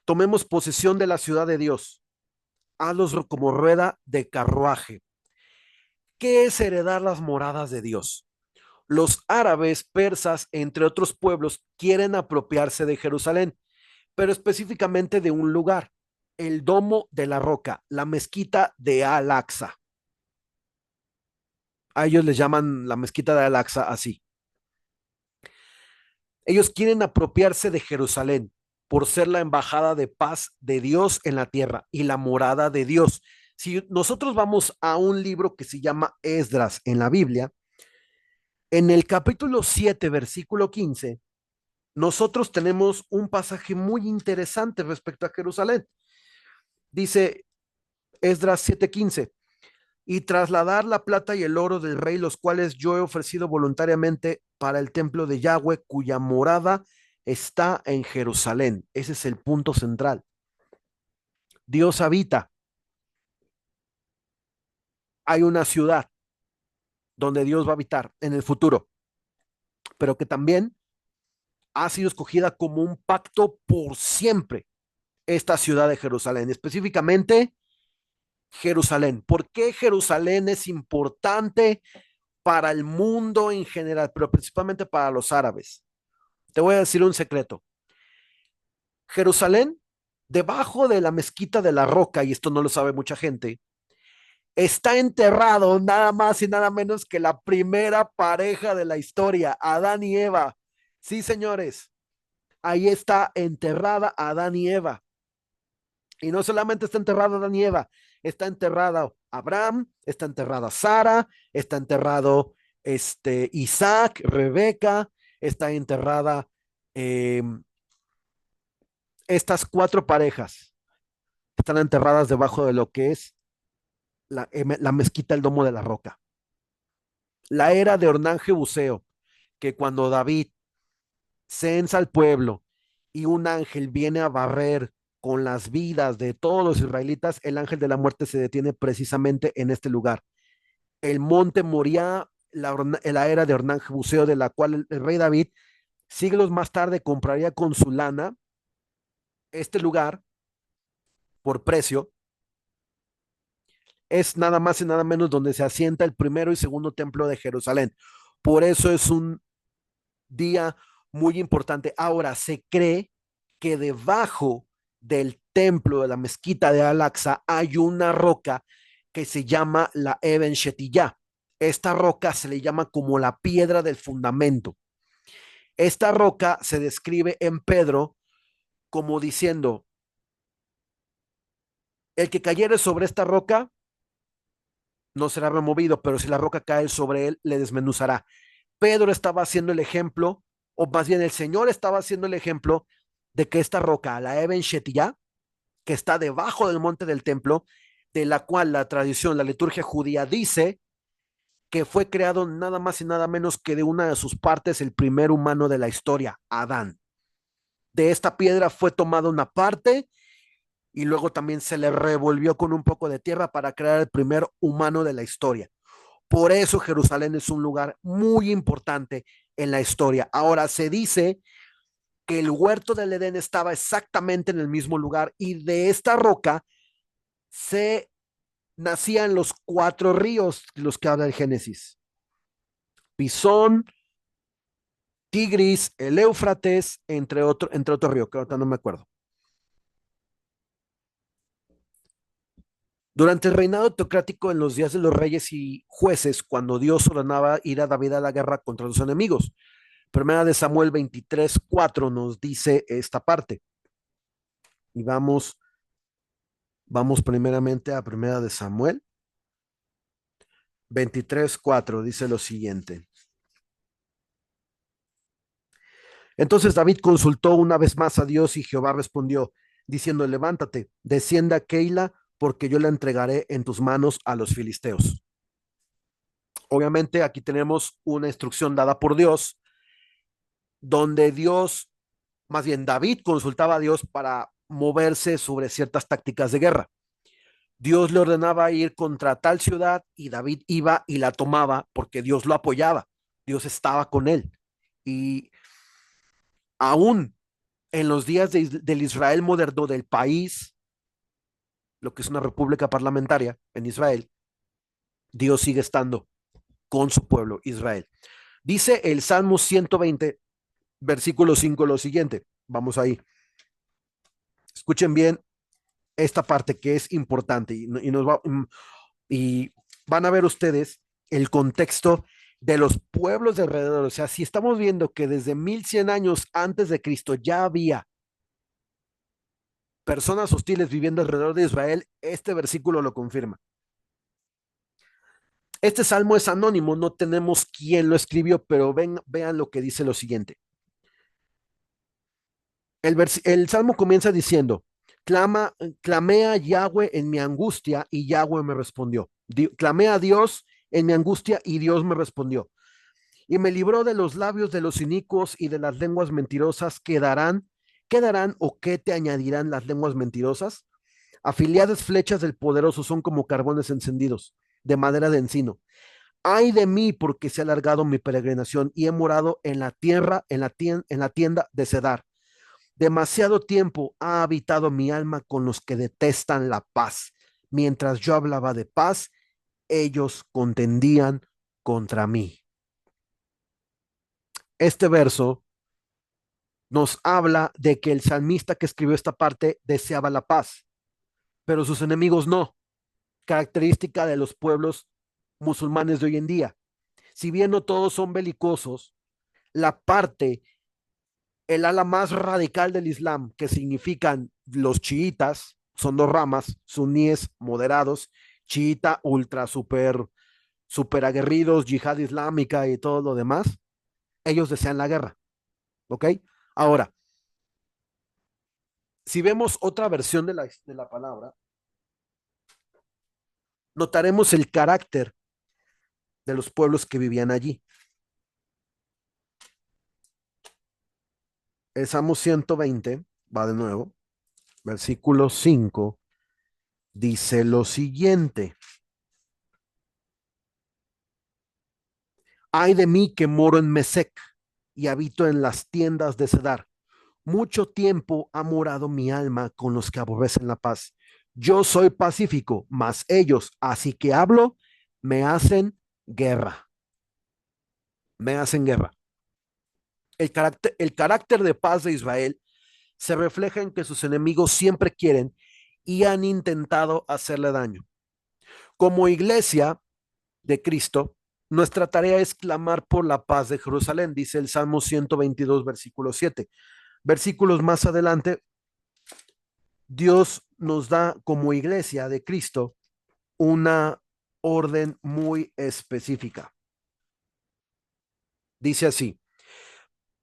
[SPEAKER 1] tomemos posesión de la ciudad de Dios, hazlos como rueda de carruaje. ¿Qué es heredar las moradas de Dios? Los árabes, persas, entre otros pueblos, quieren apropiarse de Jerusalén, pero específicamente de un lugar, el Domo de la Roca, la mezquita de Al-Aqsa. A ellos les llaman la mezquita de Al-Aqsa así. Ellos quieren apropiarse de Jerusalén por ser la embajada de paz de Dios en la tierra y la morada de Dios. Si nosotros vamos a un libro que se llama Esdras en la Biblia, en el capítulo 7, versículo 15, nosotros tenemos un pasaje muy interesante respecto a Jerusalén. Dice Esdras 7:15, y trasladar la plata y el oro del rey, los cuales yo he ofrecido voluntariamente para el templo de Yahweh, cuya morada está en Jerusalén. Ese es el punto central. Dios habita. Hay una ciudad donde Dios va a habitar en el futuro, pero que también ha sido escogida como un pacto por siempre, esta ciudad de Jerusalén, específicamente Jerusalén. ¿Por qué Jerusalén es importante para el mundo en general, pero principalmente para los árabes? Te voy a decir un secreto. Jerusalén, debajo de la mezquita de la Roca, y esto no lo sabe mucha gente, está enterrado nada más y nada menos que la primera pareja de la historia, Adán y Eva. Sí, señores, ahí está enterrada Adán y Eva. Y no solamente está enterrada Adán y Eva, está enterrado Abraham, está enterrada Sara, está enterrado Isaac, Rebeca, está enterrada eh, estas cuatro parejas están enterradas debajo de lo que es la mezquita, el Domo de la Roca. La era de Ornán Jebuseo, que cuando David censa al pueblo y un ángel viene a barrer con las vidas de todos los israelitas, el ángel de la muerte se detiene precisamente en este lugar. El monte Moría, la era de Ornán Jebuseo, de la cual el rey David siglos más tarde compraría con su lana este lugar por precio. Es nada más y nada menos donde se asienta el primero y segundo templo de Jerusalén. Por eso es un día muy importante. Ahora, se cree que debajo del templo de la mezquita de Al-Aqsa hay una roca que se llama la Eben Shetiyah. Esta roca se le llama como la piedra del fundamento. Esta roca se describe en Pedro como diciendo, el que cayere sobre esta roca no será removido, pero si la roca cae sobre él, le desmenuzará. Pedro estaba haciendo el ejemplo, o más bien el Señor estaba haciendo el ejemplo de que esta roca, la Eben Shetiyah, que está debajo del monte del templo, de la cual la tradición, la liturgia judía dice que fue creado nada más y nada menos que de una de sus partes el primer humano de la historia, Adán. De esta piedra fue tomada una parte y luego también se le revolvió con un poco de tierra para crear el primer humano de la historia. Por eso Jerusalén es un lugar muy importante en la historia. Ahora se dice que el huerto del Edén estaba exactamente en el mismo lugar y de esta roca se nacían los cuatro ríos, los que habla el Génesis. Pisón, Tigris, el Éufrates, entre otro río, que ahorita no me acuerdo. Durante el reinado teocrático en los días de los reyes y jueces, cuando Dios ordenaba ir a David a la guerra contra los enemigos. Primera de Samuel 23:4 nos dice esta parte. Y vamos primeramente a Primera de Samuel 23:4, dice lo siguiente. Entonces David consultó una vez más a Dios y Jehová respondió, diciendo, levántate, descienda a Keila, porque yo la entregaré en tus manos a los filisteos. Obviamente aquí tenemos una instrucción dada por Dios, donde Dios, más bien David consultaba a Dios para moverse sobre ciertas tácticas de guerra. Dios le ordenaba ir contra tal ciudad y David iba y la tomaba porque Dios lo apoyaba, Dios estaba con él. Y aún en los días del Israel moderno, del país, lo que es una república parlamentaria en Israel, Dios sigue estando con su pueblo Israel. Dice el Salmo 120, versículo 5, lo siguiente. Vamos ahí. Escuchen bien esta parte que es importante y van a ver ustedes el contexto de los pueblos de alrededor. O sea, si estamos viendo que desde 1100 años antes de Cristo ya había personas hostiles viviendo alrededor de Israel, este versículo lo confirma. Este salmo es anónimo, no tenemos quién lo escribió, pero vean lo que dice lo siguiente. El salmo comienza diciendo, clamé a Yahweh en mi angustia y Yahweh me respondió. Clamé a Dios en mi angustia y Dios me respondió. Y me libró de los labios de los inicuos y de las lenguas mentirosas. ¿Quedarán o qué te añadirán las lenguas mentirosas? Afiliadas flechas del poderoso son como carbones encendidos, de madera de encino. Ay de mí, porque se ha alargado mi peregrinación y he morado en la tierra, en la tienda de Cedar. Demasiado tiempo ha habitado mi alma con los que detestan la paz. Mientras yo hablaba de paz, ellos contendían contra mí. Este verso nos habla de que el salmista que escribió esta parte deseaba la paz, pero sus enemigos no, característica de los pueblos musulmanes de hoy en día. Si bien no todos son belicosos, la parte, el ala más radical del Islam, que significan los chiitas, son dos ramas, suníes moderados, chiita ultra super aguerridos, yihad islámica y todo lo demás, ellos desean la guerra, ¿ok? Ahora, si vemos otra versión de la palabra, notaremos el carácter de los pueblos que vivían allí. El Salmo 120 va de nuevo, versículo 5, dice lo siguiente. Ay de mí que moro en Mesec y habito en las tiendas de Cedar. Mucho tiempo ha morado mi alma con los que aborrecen la paz. Yo soy pacífico, mas ellos, así que hablo, me hacen guerra. Me hacen guerra. El carácter de paz de Israel se refleja en que sus enemigos siempre quieren y han intentado hacerle daño. Como iglesia de Cristo, nuestra tarea es clamar por la paz de Jerusalén, dice el Salmo 122, versículo 7. Versículos más adelante, Dios nos da como iglesia de Cristo una orden muy específica. Dice así,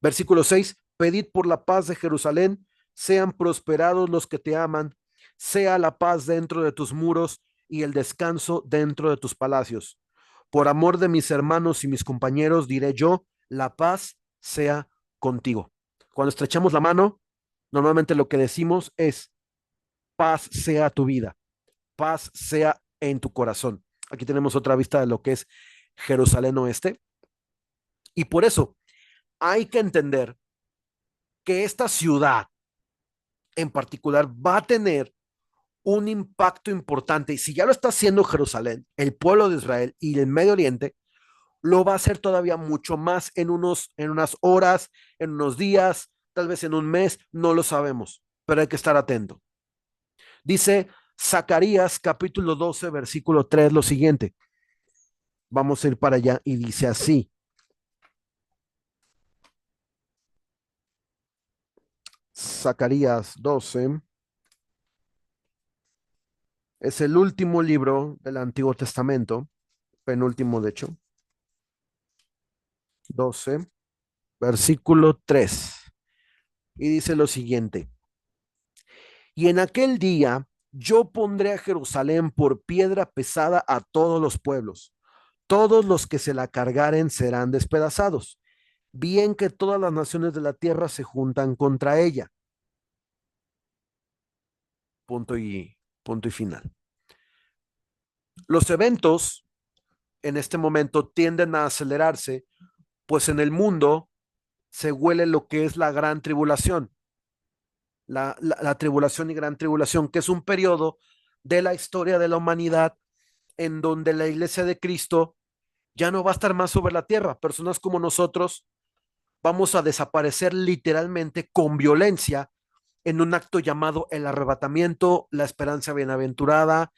[SPEAKER 1] versículo 6, pedid por la paz de Jerusalén, sean prosperados los que te aman, sea la paz dentro de tus muros y el descanso dentro de tus palacios. Por amor de mis hermanos y mis compañeros, diré yo, la paz sea contigo. Cuando estrechamos la mano, normalmente lo que decimos es, paz sea tu vida, paz sea en tu corazón. Aquí tenemos otra vista de lo que es Jerusalén Oeste. Y por eso hay que entender que esta ciudad en particular va a tener un impacto importante. Y si ya lo está haciendo Jerusalén, el pueblo de Israel y el Medio Oriente, Lo va a hacer todavía mucho más en unas horas, en unos días, tal vez en un mes, no lo sabemos, pero hay que estar atento. Dice Zacarías capítulo 12, versículo 3, lo siguiente. Vamos a ir para allá y dice así. Zacarías 12 es el último libro del Antiguo Testamento, penúltimo de hecho, 12, versículo 3. Y dice lo siguiente, y en aquel día yo pondré a Jerusalén por piedra pesada a todos los pueblos. Todos los que se la cargaren serán despedazados. Bien que todas las naciones de la tierra se juntan contra ella. Punto punto y final. Los eventos en este momento tienden a acelerarse, pues en el mundo se huele lo que es la gran tribulación, la tribulación y gran tribulación, que es un periodo de la historia de la humanidad en donde la iglesia de Cristo ya no va a estar más sobre la tierra. Personas como nosotros vamos a desaparecer literalmente con violencia en un acto llamado el arrebatamiento, la esperanza bienaventurada,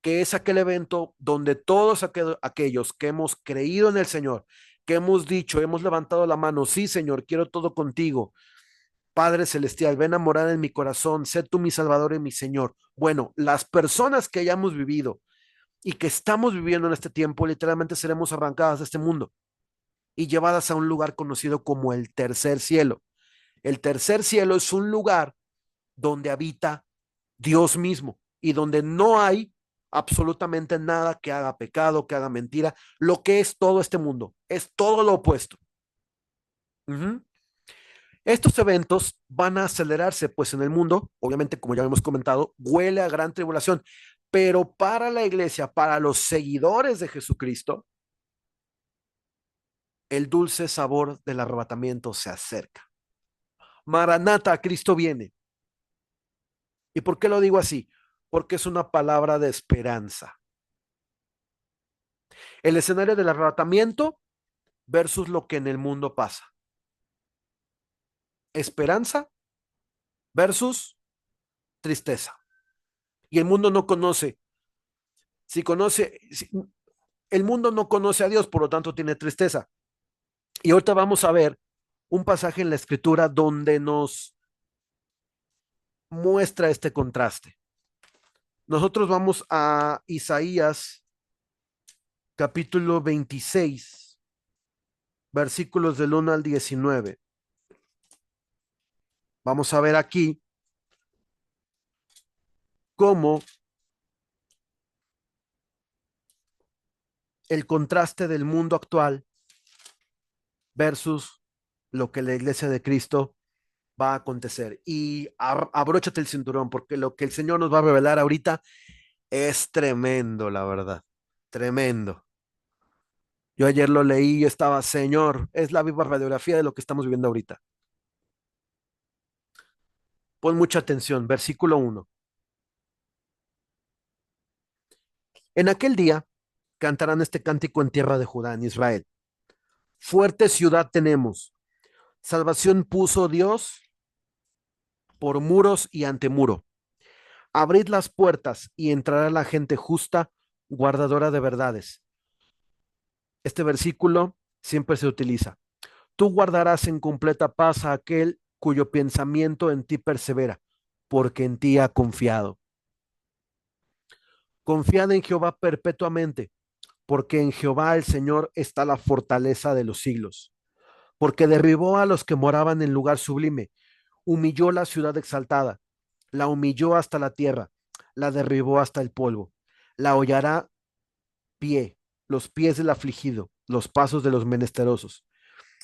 [SPEAKER 1] que es aquel evento donde todos aquellos que hemos creído en el Señor, que hemos dicho, hemos levantado la mano, sí, Señor, quiero todo contigo. Padre Celestial, ven a morar en mi corazón, sé tú mi Salvador y mi Señor. Bueno, las personas que hayamos vivido y que estamos viviendo en este tiempo, literalmente seremos arrancadas de este mundo y llevadas a un lugar conocido como el tercer cielo. El tercer cielo es un lugar donde habita Dios mismo y donde no hay absolutamente nada que haga pecado, que haga mentira, lo que es todo este mundo, es todo lo opuesto. Uh-huh. Estos eventos van a acelerarse, pues en el mundo, obviamente, como ya hemos comentado, huele a gran tribulación, pero para la iglesia, para los seguidores de Jesucristo, el dulce sabor del arrebatamiento se acerca. Maranata, Cristo viene. ¿Y por qué lo digo así? Porque es una palabra de esperanza. El escenario del arrebatamiento versus lo que en el mundo pasa. Esperanza versus tristeza. Y el mundo no conoce. Si conoce, si, el mundo no conoce a Dios, por lo tanto tiene tristeza. Y ahorita vamos a ver un pasaje en la escritura donde nos muestra este contraste. Nosotros vamos a Isaías capítulo 26, versículos del 1 al 19. Vamos a ver aquí cómo el contraste del mundo actual versus lo que la iglesia de Cristo va a acontecer. Y abróchate el cinturón, porque lo que el Señor nos va a revelar ahorita es tremendo, la verdad. Tremendo. Yo ayer lo leí y estaba, Señor, es la viva radiografía de lo que estamos viviendo ahorita. Pon mucha atención, versículo 1. En aquel día cantarán este cántico en tierra de Judá, en Israel. Fuerte ciudad tenemos. Salvación puso Dios por muros y ante muro. Abrid las puertas y entrará la gente justa, guardadora de verdades. Este versículo siempre se utiliza. Tú guardarás en completa paz a aquel cuyo pensamiento en ti persevera, porque en ti ha confiado. Confiad en Jehová perpetuamente, porque en Jehová el Señor está la fortaleza de los siglos. Porque derribó a los que moraban en lugar sublime, humilló la ciudad exaltada, la humilló hasta la tierra, la derribó hasta el polvo, la hollará pie, los pies del afligido, los pasos de los menesterosos.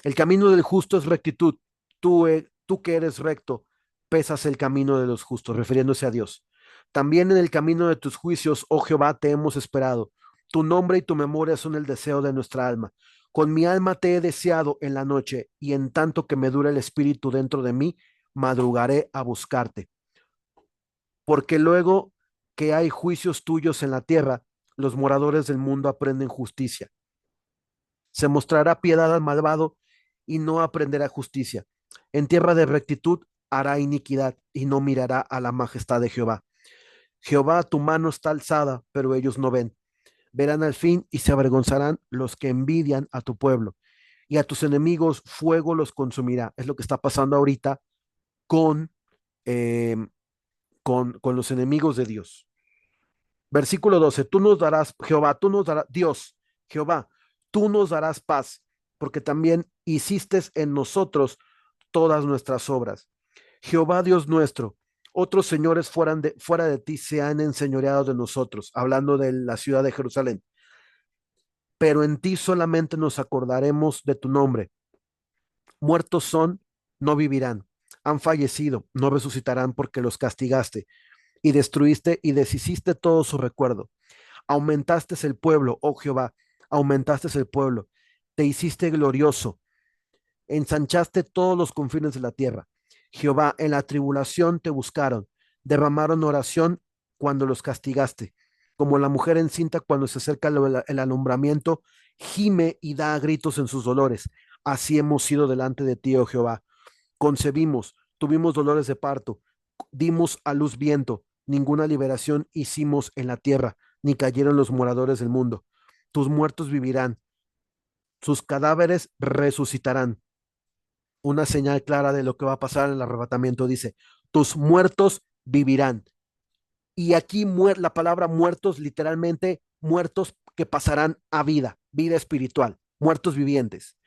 [SPEAKER 1] El camino del justo es rectitud. Tú que eres recto, pesas el camino de los justos, refiriéndose a Dios. También en el camino de tus juicios, oh Jehová, te hemos esperado. Tu nombre y tu memoria son el deseo de nuestra alma. Con mi alma te he deseado en la noche, y en tanto que me dure el espíritu dentro de mí, madrugaré a buscarte. Porque luego que hay juicios tuyos en la tierra, los moradores del mundo aprenden justicia. Se mostrará piedad al malvado y no aprenderá justicia. En tierra de rectitud hará iniquidad y no mirará a la majestad de Jehová. Jehová, tu mano está alzada, pero ellos no ven. Verán al fin y se avergonzarán los que envidian a tu pueblo. Y a tus enemigos fuego los consumirá. Es lo que está pasando ahorita con, eh, con los enemigos de Dios. Versículo 12, tú nos darás, Jehová, tú nos darás, Dios, Jehová, tú nos darás paz, porque también hiciste en nosotros todas nuestras obras. Jehová Dios nuestro, otros señores fuera de ti se han enseñoreado de nosotros, hablando de la ciudad de Jerusalén, pero en ti solamente nos acordaremos de tu nombre. Muertos son, no vivirán. Han fallecido, no resucitarán porque los castigaste y destruiste y deshiciste todo su recuerdo. Aumentaste el pueblo, oh Jehová, aumentaste el pueblo, te hiciste glorioso, ensanchaste todos los confines de la tierra. Jehová, en la tribulación te buscaron, derramaron oración cuando los castigaste, como la mujer encinta cuando se acerca el alumbramiento, gime y da gritos en sus dolores. Así hemos sido delante de ti, oh Jehová. Concebimos, tuvimos dolores de parto, dimos a luz viento, ninguna liberación hicimos en la tierra, ni cayeron los moradores del mundo. Tus muertos vivirán, sus cadáveres resucitarán. Una señal clara de lo que va a pasar en el arrebatamiento dice, tus muertos vivirán. Y aquí la palabra muertos, literalmente muertos que pasarán a vida, vida espiritual, muertos vivientes.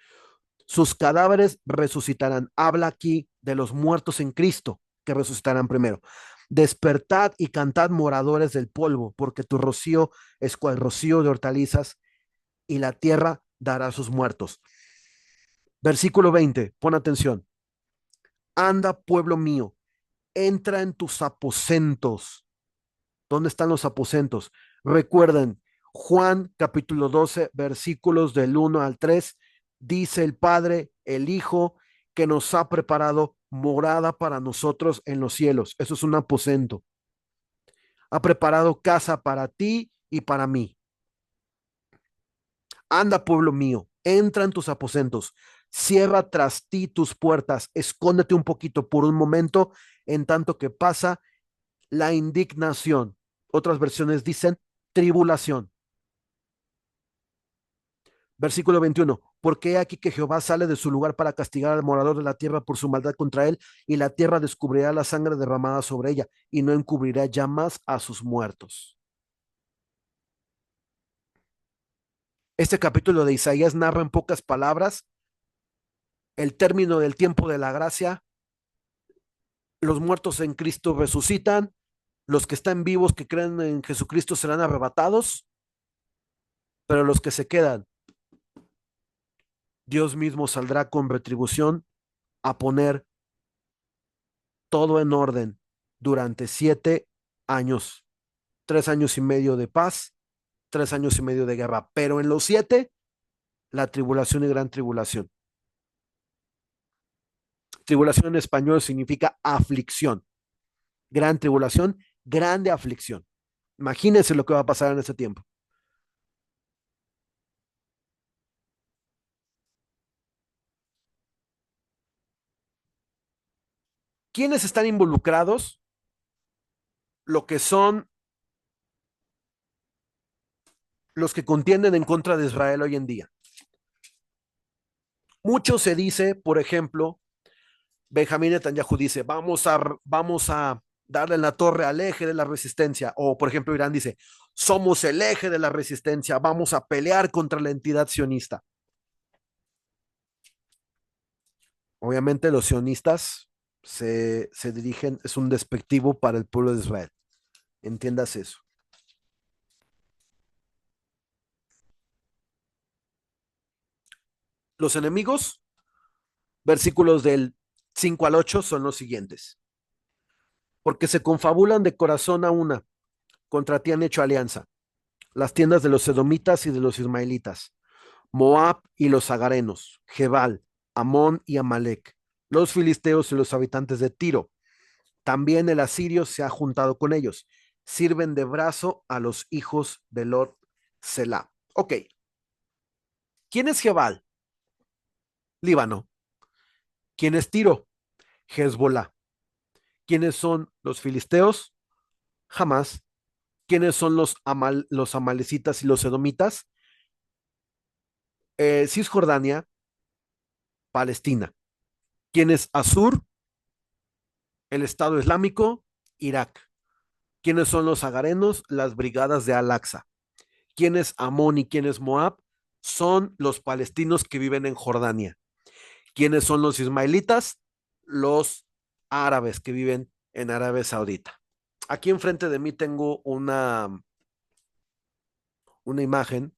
[SPEAKER 1] Sus cadáveres resucitarán. Habla aquí de los muertos en Cristo que resucitarán primero. Despertad y cantad moradores del polvo, porque tu rocío es cual rocío de hortalizas y la tierra dará a sus muertos. Versículo 20, pon atención. Anda, pueblo mío, entra en tus aposentos. ¿Dónde están los aposentos? Recuerden, Juan capítulo 12, versículos del 1 al 3, dice el Padre, el Hijo, que nos ha preparado morada para nosotros en los cielos. Eso es un aposento. Ha preparado casa para ti y para mí. Anda, pueblo mío, entra en tus aposentos, cierra tras ti tus puertas, escóndete un poquito por un momento, en tanto que pasa la indignación. Otras versiones dicen tribulación. Versículo 21. Porque he aquí que Jehová sale de su lugar para castigar al morador de la tierra por su maldad contra él, y la tierra descubrirá la sangre derramada sobre ella, y no encubrirá ya más a sus muertos. Este capítulo de Isaías narra en pocas palabras el término del tiempo de la gracia. Los muertos en Cristo resucitan, los que están vivos que creen en Jesucristo serán arrebatados, pero los que se quedan, Dios mismo saldrá con retribución a poner todo en orden durante 7 años, 3 años y medio de paz, 3 años y medio de guerra, pero en los 7, la tribulación y gran tribulación. Tribulación en español significa aflicción, gran tribulación, grande aflicción. Imagínense lo que va a pasar en este tiempo. ¿Quiénes están involucrados? Lo que son los que contienden en contra de Israel hoy en día. Mucho se dice, por ejemplo, Benjamín Netanyahu dice, vamos a darle en la torre al eje de la resistencia. O, por ejemplo, Irán dice, somos el eje de la resistencia, vamos a pelear contra la entidad sionista. Obviamente los sionistas se dirigen, es un despectivo para el pueblo de Israel. Entiendas eso. Los enemigos, versículos del 5 al 8 son los siguientes. Porque se confabulan de corazón a una, contra ti han hecho alianza, las tiendas de los edomitas y de los ismaelitas, Moab y los agarenos, Jebal, Amón y Amalek, los filisteos y los habitantes de Tiro. También el asirio se ha juntado con ellos. Sirven de brazo a los hijos de Lot Selah. Ok, ¿Quién es Gebal? Líbano. ¿Quién es Tiro? Hezbollah. ¿Quiénes son los filisteos? Jamás. ¿Quiénes son los amalecitas y los edomitas? Cisjordania, Palestina. ¿Quién es Asur? El Estado Islámico, Irak. ¿Quiénes son los agarenos? Las brigadas de Al-Aqsa. ¿Quién es Amón y quién es Moab? Son los palestinos que viven en Jordania. ¿Quiénes son los ismaelitas? Los árabes que viven en Arabia Saudita. Aquí enfrente de mí tengo una imagen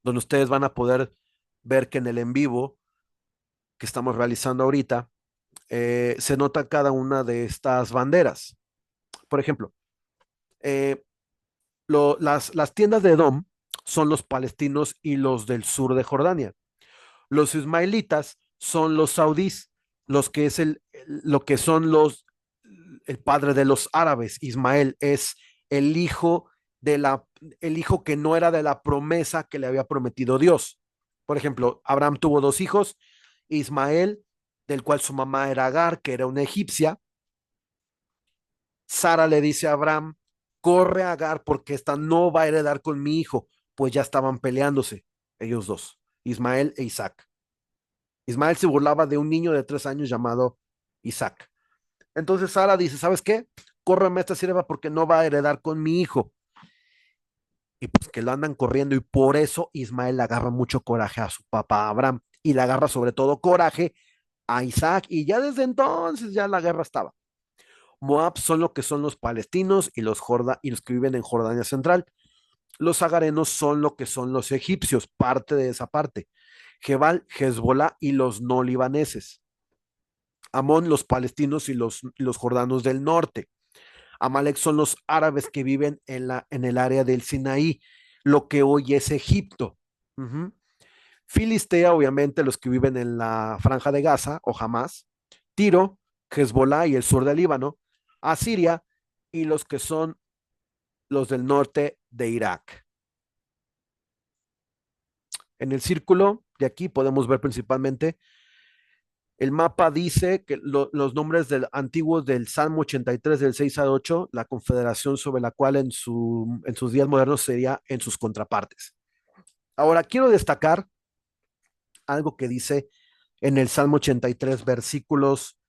[SPEAKER 1] donde ustedes van a poder ver que en el en vivo que estamos realizando ahorita se nota cada una de estas banderas. Por ejemplo, eh, las tiendas de Edom son los palestinos y los del sur de Jordania. Los ismaelitas son los saudíes, los que es lo que son el padre de los árabes. Ismael es el hijo el hijo que no era de la promesa que le había prometido Dios. Por ejemplo, Abraham tuvo dos hijos, Ismael, del cual su mamá era Agar, que era una egipcia. Sara le dice a Abraham, corre a Agar porque esta no va a heredar con mi hijo, pues ya estaban peleándose ellos dos, Ismael e Isaac. Ismael se burlaba de un niño de 3 años llamado Isaac. Entonces Sara dice, ¿sabes qué? Córreme a esta sierva porque no va a heredar con mi hijo. Y pues que lo andan corriendo y por eso Ismael le agarra mucho coraje a su papá Abraham y le agarra sobre todo coraje a Isaac y ya desde entonces ya la guerra estaba. Moab son lo que son los palestinos y los que viven en Jordania Central. Los agarenos son lo que son los egipcios, parte de esa parte. Jebal, Hezbollah y los no libaneses. Amón, los palestinos y los jordanos del norte. Amalek son los árabes que viven en el área del Sinaí, lo que hoy es Egipto. Uh-huh. Filistea, obviamente, los que viven en la franja de Gaza o Hamas. Tiro, Hezbollah y el sur del Líbano. Asiria y los que son los del norte de Irak. En el círculo de aquí podemos ver principalmente el mapa dice que los nombres antiguos del Salmo 83 del 6 al 8, la confederación sobre la cual en sus días modernos sería en sus contrapartes. Ahora, quiero destacar algo que dice en el Salmo 83, versículos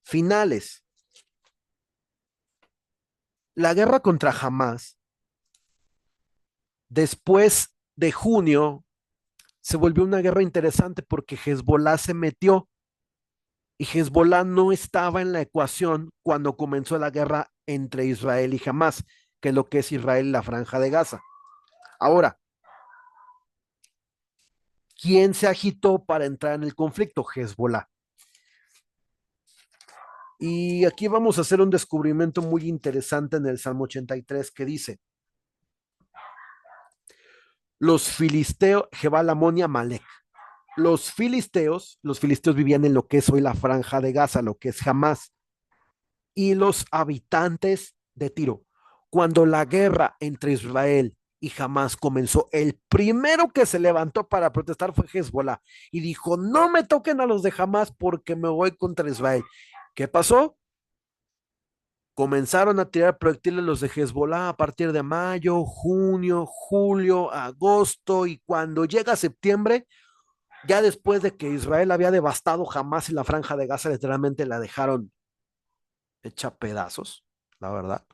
[SPEAKER 1] finales. La guerra contra Hamas, después de junio, se volvió una guerra interesante porque Hezbollah se metió y Hezbollah no estaba en la ecuación cuando comenzó la guerra entre Israel y Hamas, que es lo que es Israel y la franja de Gaza. Ahora, ¿quién se agitó para entrar en el conflicto? Hezbollah. Y aquí vamos a hacer un descubrimiento muy interesante en el Salmo 83 que dice, los filisteos, Jebal, Amón y Amalek. Los filisteos vivían en lo que es hoy la franja de Gaza, lo que es Hamas, y los habitantes de Tiro. Cuando la guerra entre Israel y Hamas comenzó, el primero que se levantó para protestar fue Hezbollah y dijo, no me toquen a los de Hamas porque me voy contra Israel. ¿Qué pasó? Comenzaron a tirar proyectiles los de Hezbollah a partir de mayo, junio, julio, agosto y cuando llega septiembre, ya después de que Israel había devastado Hamas y la franja de Gaza, literalmente la dejaron hecha pedazos, la verdad.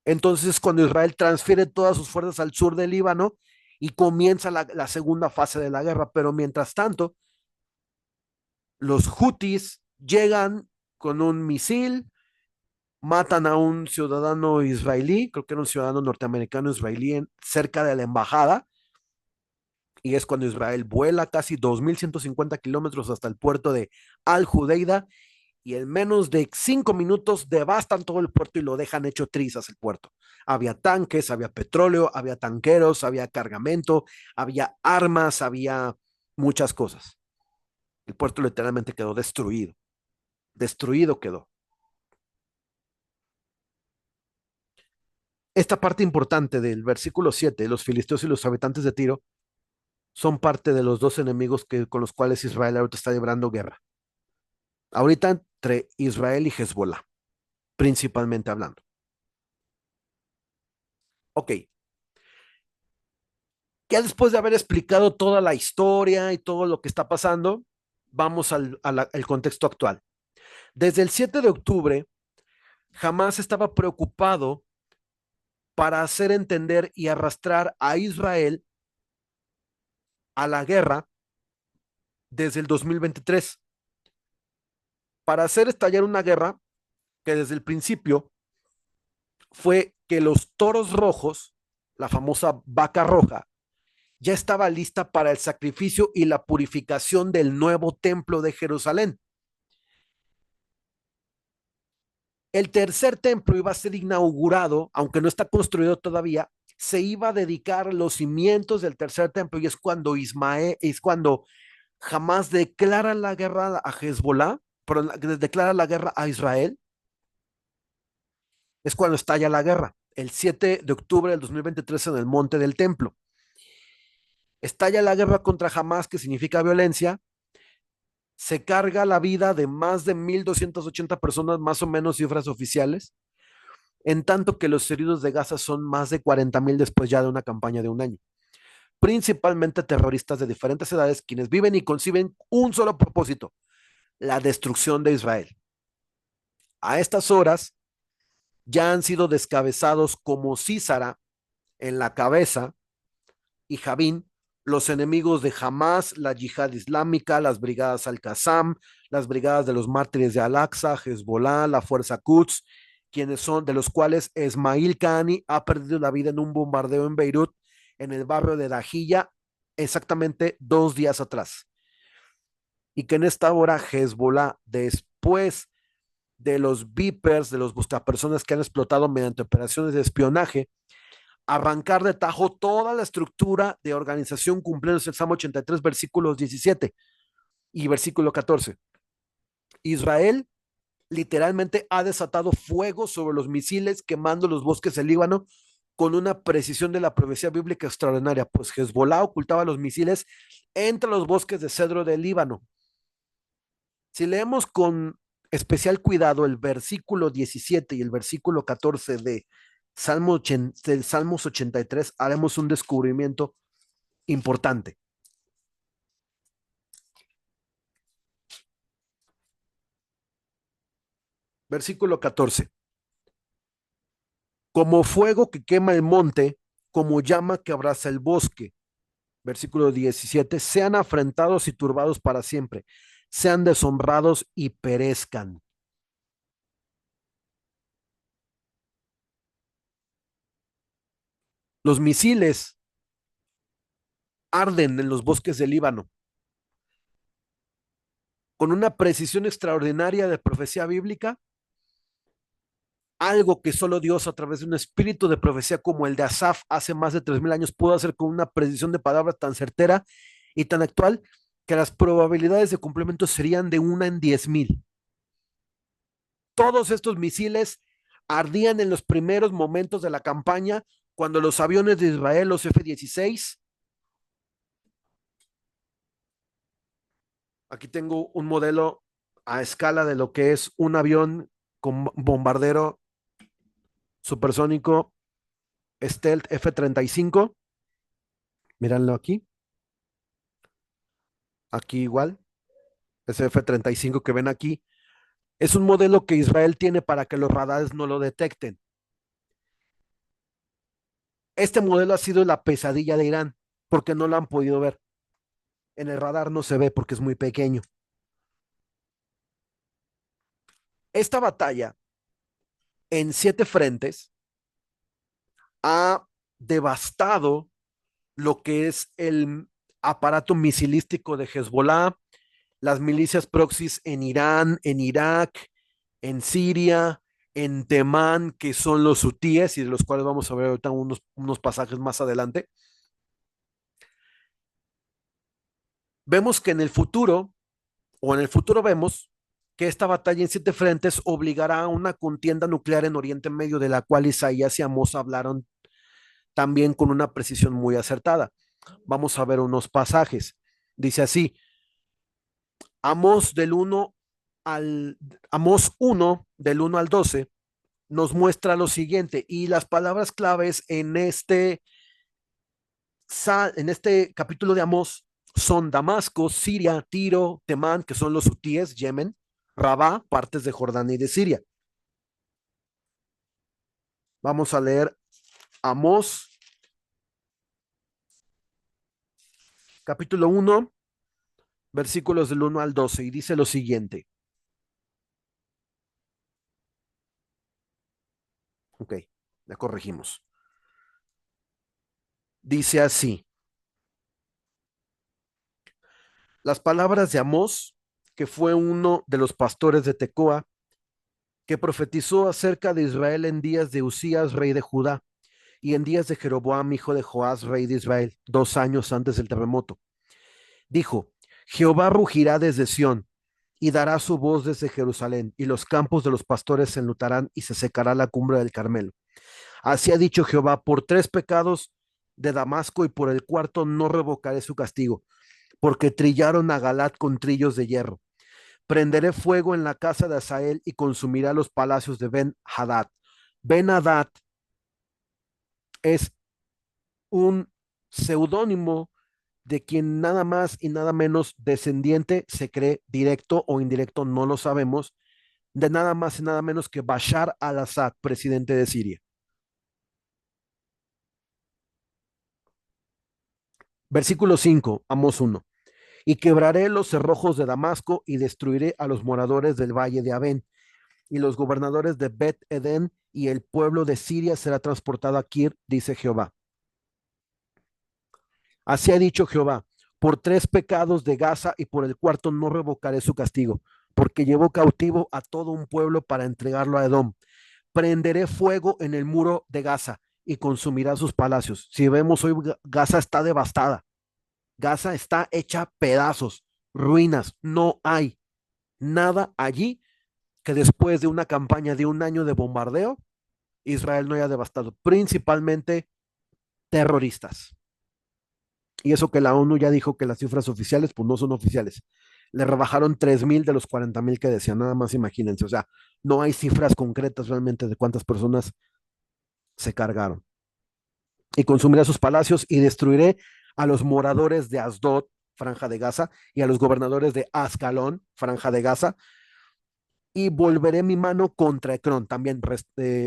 [SPEAKER 1] Entonces, cuando Israel transfiere todas sus fuerzas al sur del Líbano y comienza la segunda fase de la guerra, pero mientras tanto, los hutis llegan con un misil, matan a un ciudadano israelí, creo que era un ciudadano norteamericano israelí, cerca de la embajada, y es cuando Israel vuela casi 2.150 kilómetros hasta el puerto de Al-Judeida y en menos de 5 minutos devastan todo el puerto y lo dejan hecho trizas el puerto. Había tanques, había petróleo, había tanqueros, había cargamento, había armas, había muchas cosas. El puerto literalmente quedó destruido. Destruido quedó. Esta parte importante del versículo 7, los filisteos y los habitantes de Tiro, son parte de los dos enemigos con los cuales Israel ahorita está librando guerra. Ahorita entre Israel y Hezbollah, principalmente hablando. Ok, ya después de haber explicado toda la historia y todo lo que está pasando, vamos al contexto actual. Desde el 7 de octubre, Hamás estaba preocupado para hacer entender y arrastrar a Israel a la guerra desde el 2023, para hacer estallar una guerra que desde el principio fue que los toros rojos, la famosa vaca roja, ya estaba lista para el sacrificio y la purificación del nuevo templo de Jerusalén. El tercer templo iba a ser inaugurado, aunque no está construido todavía, se iba a dedicar los cimientos del tercer templo y es cuando Hamás declara la guerra a Hezbollah, pero declara la guerra a Israel, es cuando estalla la guerra, el 7 de octubre del 2023 en el Monte del Templo. Estalla la guerra contra Hamás, que significa violencia, se carga la vida de más de 1,280 personas, más o menos cifras oficiales, en tanto que los heridos de Gaza son más de 40,000 después ya de una campaña de un año. Principalmente terroristas de diferentes edades, quienes viven y conciben un solo propósito, la destrucción de Israel. A estas horas ya han sido descabezados como Císara en la cabeza y Javín, los enemigos de Hamas, la yihad islámica, las brigadas Al-Qassam, las brigadas de los mártires de Al-Aqsa, Hezbollah, la fuerza Quds, quienes son de los cuales Esmail Kahani ha perdido la vida en un bombardeo en Beirut, en el barrio de Dajilla, exactamente 2 días atrás. Y que en esta hora Hezbollah, después de los Vipers, de los buscapersonas que han explotado mediante operaciones de espionaje, arrancar de tajo toda la estructura de organización cumpliendo el Salmo 83, versículos 17 y versículo 14. Israel literalmente ha desatado fuego sobre los misiles, quemando los bosques del Líbano con una precisión de la profecía bíblica extraordinaria, pues Hezbollah ocultaba los misiles entre los bosques de cedro del Líbano. Si leemos con especial cuidado el versículo 17 y el versículo 14 de Salmos 83, haremos un descubrimiento importante. Versículo 14. Como fuego que quema el monte, como llama que abraza el bosque. Versículo 17. Sean afrentados y turbados para siempre, sean deshonrados y perezcan. Los misiles arden en los bosques del Líbano con una precisión extraordinaria de profecía bíblica, algo que solo Dios a través de un espíritu de profecía como el de Asaf hace más de 3,000 años pudo hacer con una precisión de palabras tan certera y tan actual que las probabilidades de cumplimiento serían de 1 en 10,000. Todos estos misiles ardían en los primeros momentos de la campaña cuando los aviones de Israel, los F-16, aquí tengo un modelo a escala de lo que es un avión con bombardero supersónico Stealth F-35. Míranlo aquí igual, ese F-35 que ven aquí, es un modelo que Israel tiene para que los radares no lo detecten. Este modelo ha sido la pesadilla de Irán porque no lo han podido ver. En el radar no se ve porque es muy pequeño. Esta batalla en 7 frentes ha devastado lo que es el aparato misilístico de Hezbollah, las milicias proxies en Irán, en Irak, en Siria, en Temán, que son los hutíes y de los cuales vamos a ver ahorita unos pasajes más adelante. Vemos que en el futuro, o en el futuro vemos que esta batalla en 7 frentes obligará a una contienda nuclear en Oriente Medio, de la cual Isaías y Amós hablaron también con una precisión muy acertada. Vamos a ver unos pasajes. Dice así, Amós del uno al Amós 1 del 1 al 12 nos muestra lo siguiente y las palabras claves en este capítulo de Amós son Damasco, Siria, Tiro, Temán, que son los hutíes, Yemen, Rabá, partes de Jordania y de Siria. Vamos a leer Amós, capítulo 1, versículos del 1 al 12, y dice lo siguiente. Ok, ya corregimos. Dice así, las palabras de Amós, que fue uno de los pastores de Tecoa, que profetizó acerca de Israel en días de Usías, rey de Judá, y en días de Jeroboam, hijo de Joás, rey de Israel, 2 años antes del terremoto. Dijo, Jehová rugirá desde Sión y dará su voz desde Jerusalén, y los campos de los pastores se enlutarán y se secará la cumbre del Carmelo. Así ha dicho Jehová, por 3 pecados de Damasco y por el cuarto no revocaré su castigo, porque trillaron a Galat con trillos de hierro. Prenderé fuego en la casa de Asael y consumirá los palacios de Ben-Hadad. Ben-Hadad es un seudónimo de quien nada más y nada menos descendiente se cree directo o indirecto, no lo sabemos, de nada más y nada menos que Bashar al-Assad, presidente de Siria. Versículo 5, Amos 1. Y quebraré los cerrojos de Damasco y destruiré a los moradores del valle de Abén y los gobernadores de Bet Eden y el pueblo de Siria será transportado a Kir, dice Jehová. Así ha dicho Jehová, por 3 pecados de Gaza y por el cuarto no revocaré su castigo, porque llevó cautivo a todo un pueblo para entregarlo a Edom. Prenderé fuego en el muro de Gaza y consumirá sus palacios. Si vemos hoy, Gaza está devastada. Gaza está hecha pedazos, ruinas. No hay nada allí que después de una campaña de 1 año de bombardeo, Israel no haya devastado, principalmente terroristas. Y eso que la ONU ya dijo que las cifras oficiales, pues no son oficiales. Le rebajaron 3,000 de los 40,000 que decían, nada más imagínense. O sea, no hay cifras concretas realmente de cuántas personas se cargaron. Y consumiré sus palacios y destruiré a los moradores de Asdod, franja de Gaza, y a los gobernadores de Ascalón, franja de Gaza, y volveré mi mano contra Ecrón, también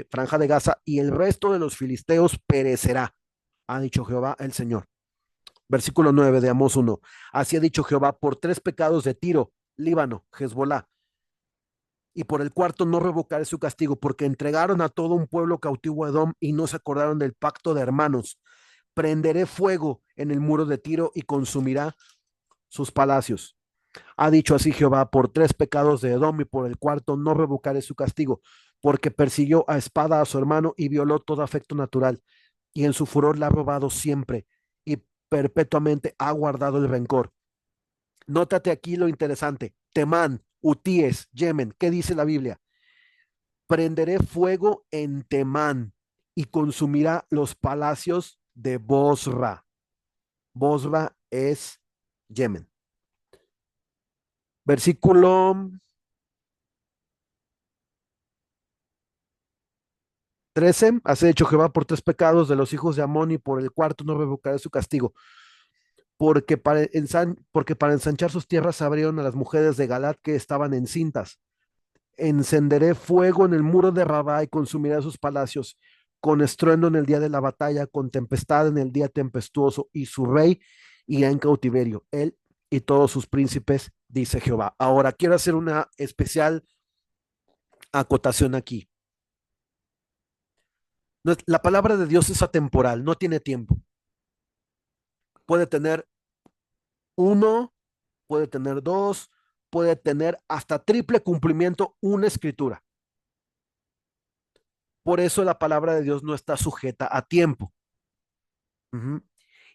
[SPEAKER 1] franja de Gaza, y el resto de los filisteos perecerá, ha dicho Jehová el Señor. Versículo 9 de Amós 1. Así ha dicho Jehová, por 3 pecados de Tiro, Líbano, Hezbolá, y por el cuarto no revocaré su castigo, porque entregaron a todo un pueblo cautivo a Edom y no se acordaron del pacto de hermanos. Prenderé fuego en el muro de Tiro y consumirá sus palacios. Ha dicho así Jehová, por 3 pecados de Edom y por el cuarto no revocaré su castigo, porque persiguió a espada a su hermano y violó todo afecto natural, y en su furor la ha robado siempre, y perpetuamente ha guardado el rencor. Nótate aquí lo interesante. Temán, Utíes, Yemen, ¿qué dice la Biblia? Prenderé fuego en Temán y consumirá los palacios de Bosra. Bosra es Yemen. Versículo 13. Has hecho Jehová por 3 pecados de los hijos de Amón y por el cuarto no revocaré su castigo. Porque para ensanchar sus tierras abrieron a las mujeres de Galat que estaban encintas. Encenderé fuego en el muro de Rabá y consumiré sus palacios, con estruendo en el día de la batalla, con tempestad en el día tempestuoso, y su rey irá en cautiverio, él y todos sus príncipes, dice Jehová. Ahora quiero hacer una especial acotación aquí. La palabra de Dios es atemporal, no tiene tiempo. Puede tener uno, puede tener dos, puede tener hasta triple cumplimiento una escritura. Por eso la palabra de Dios no está sujeta a tiempo. Uh-huh.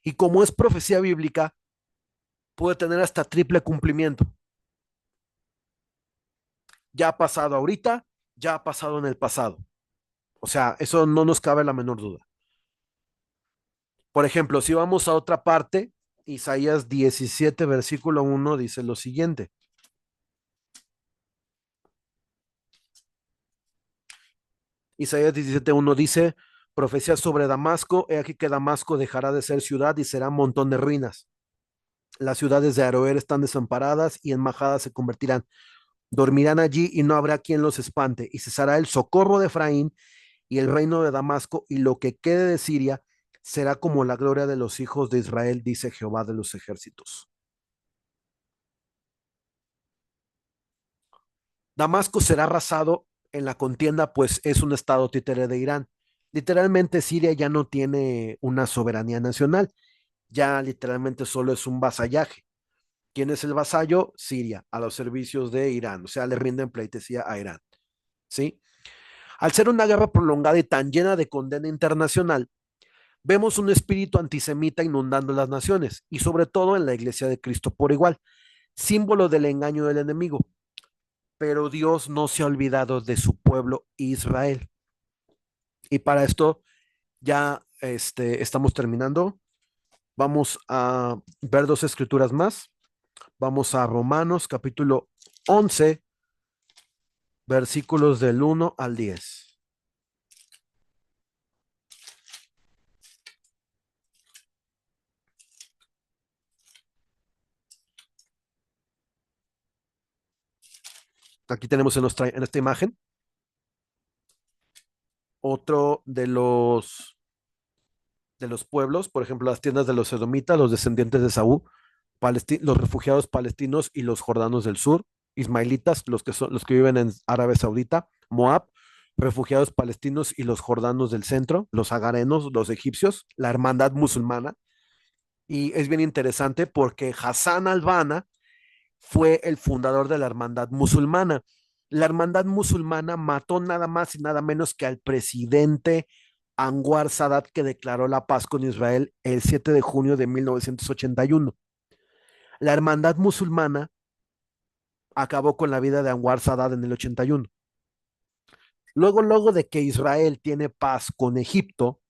[SPEAKER 1] Y como es profecía bíblica, puede tener hasta triple cumplimiento. Ya ha pasado ahorita, ya ha pasado en el pasado. O sea, eso no nos cabe la menor duda. Por ejemplo, si vamos a otra parte, Isaías 17, versículo 1 dice lo siguiente. Isaías 17:1 dice, profecía sobre Damasco, he aquí que Damasco dejará de ser ciudad y será un montón de ruinas. Las ciudades de Aroer están desamparadas y en majadas se convertirán. Dormirán allí y no habrá quien los espante, y cesará el socorro de Efraín y el reino de Damasco, y lo que quede de Siria será como la gloria de los hijos de Israel, dice Jehová de los ejércitos. Damasco será arrasado en la contienda, pues es un estado títere de Irán. Literalmente Siria ya no tiene una soberanía nacional, ya literalmente solo es un vasallaje. ¿Quién es el vasallo? Siria, a los servicios de Irán, o sea, le rinden pleitesía a Irán, ¿sí? Al ser una guerra prolongada y tan llena de condena internacional, vemos un espíritu antisemita inundando las naciones y sobre todo en la iglesia de Cristo por igual, símbolo del engaño del enemigo. Pero Dios no se ha olvidado de su pueblo Israel. Y para esto ya estamos terminando. Vamos a ver dos escrituras más. Vamos a Romanos capítulo 11, versículos del 1 al 10. Aquí tenemos en esta imagen otro de los pueblos, por ejemplo, las tiendas de los edomitas, los descendientes de Saúl, los refugiados palestinos y los jordanos del sur, ismaelitas, los que viven en Arabia Saudita, Moab, refugiados palestinos y los jordanos del centro, los agarenos, los egipcios, la hermandad musulmana. Y es bien interesante porque Hassan al-Banna fue el fundador de la hermandad musulmana. La hermandad musulmana mató nada más y nada menos que al presidente Anwar Sadat, que declaró la paz con Israel el 7 de junio de 1981. La hermandad musulmana acabó con la vida de Anwar Sadat en el 81. Luego de que Israel tiene paz con Egipto,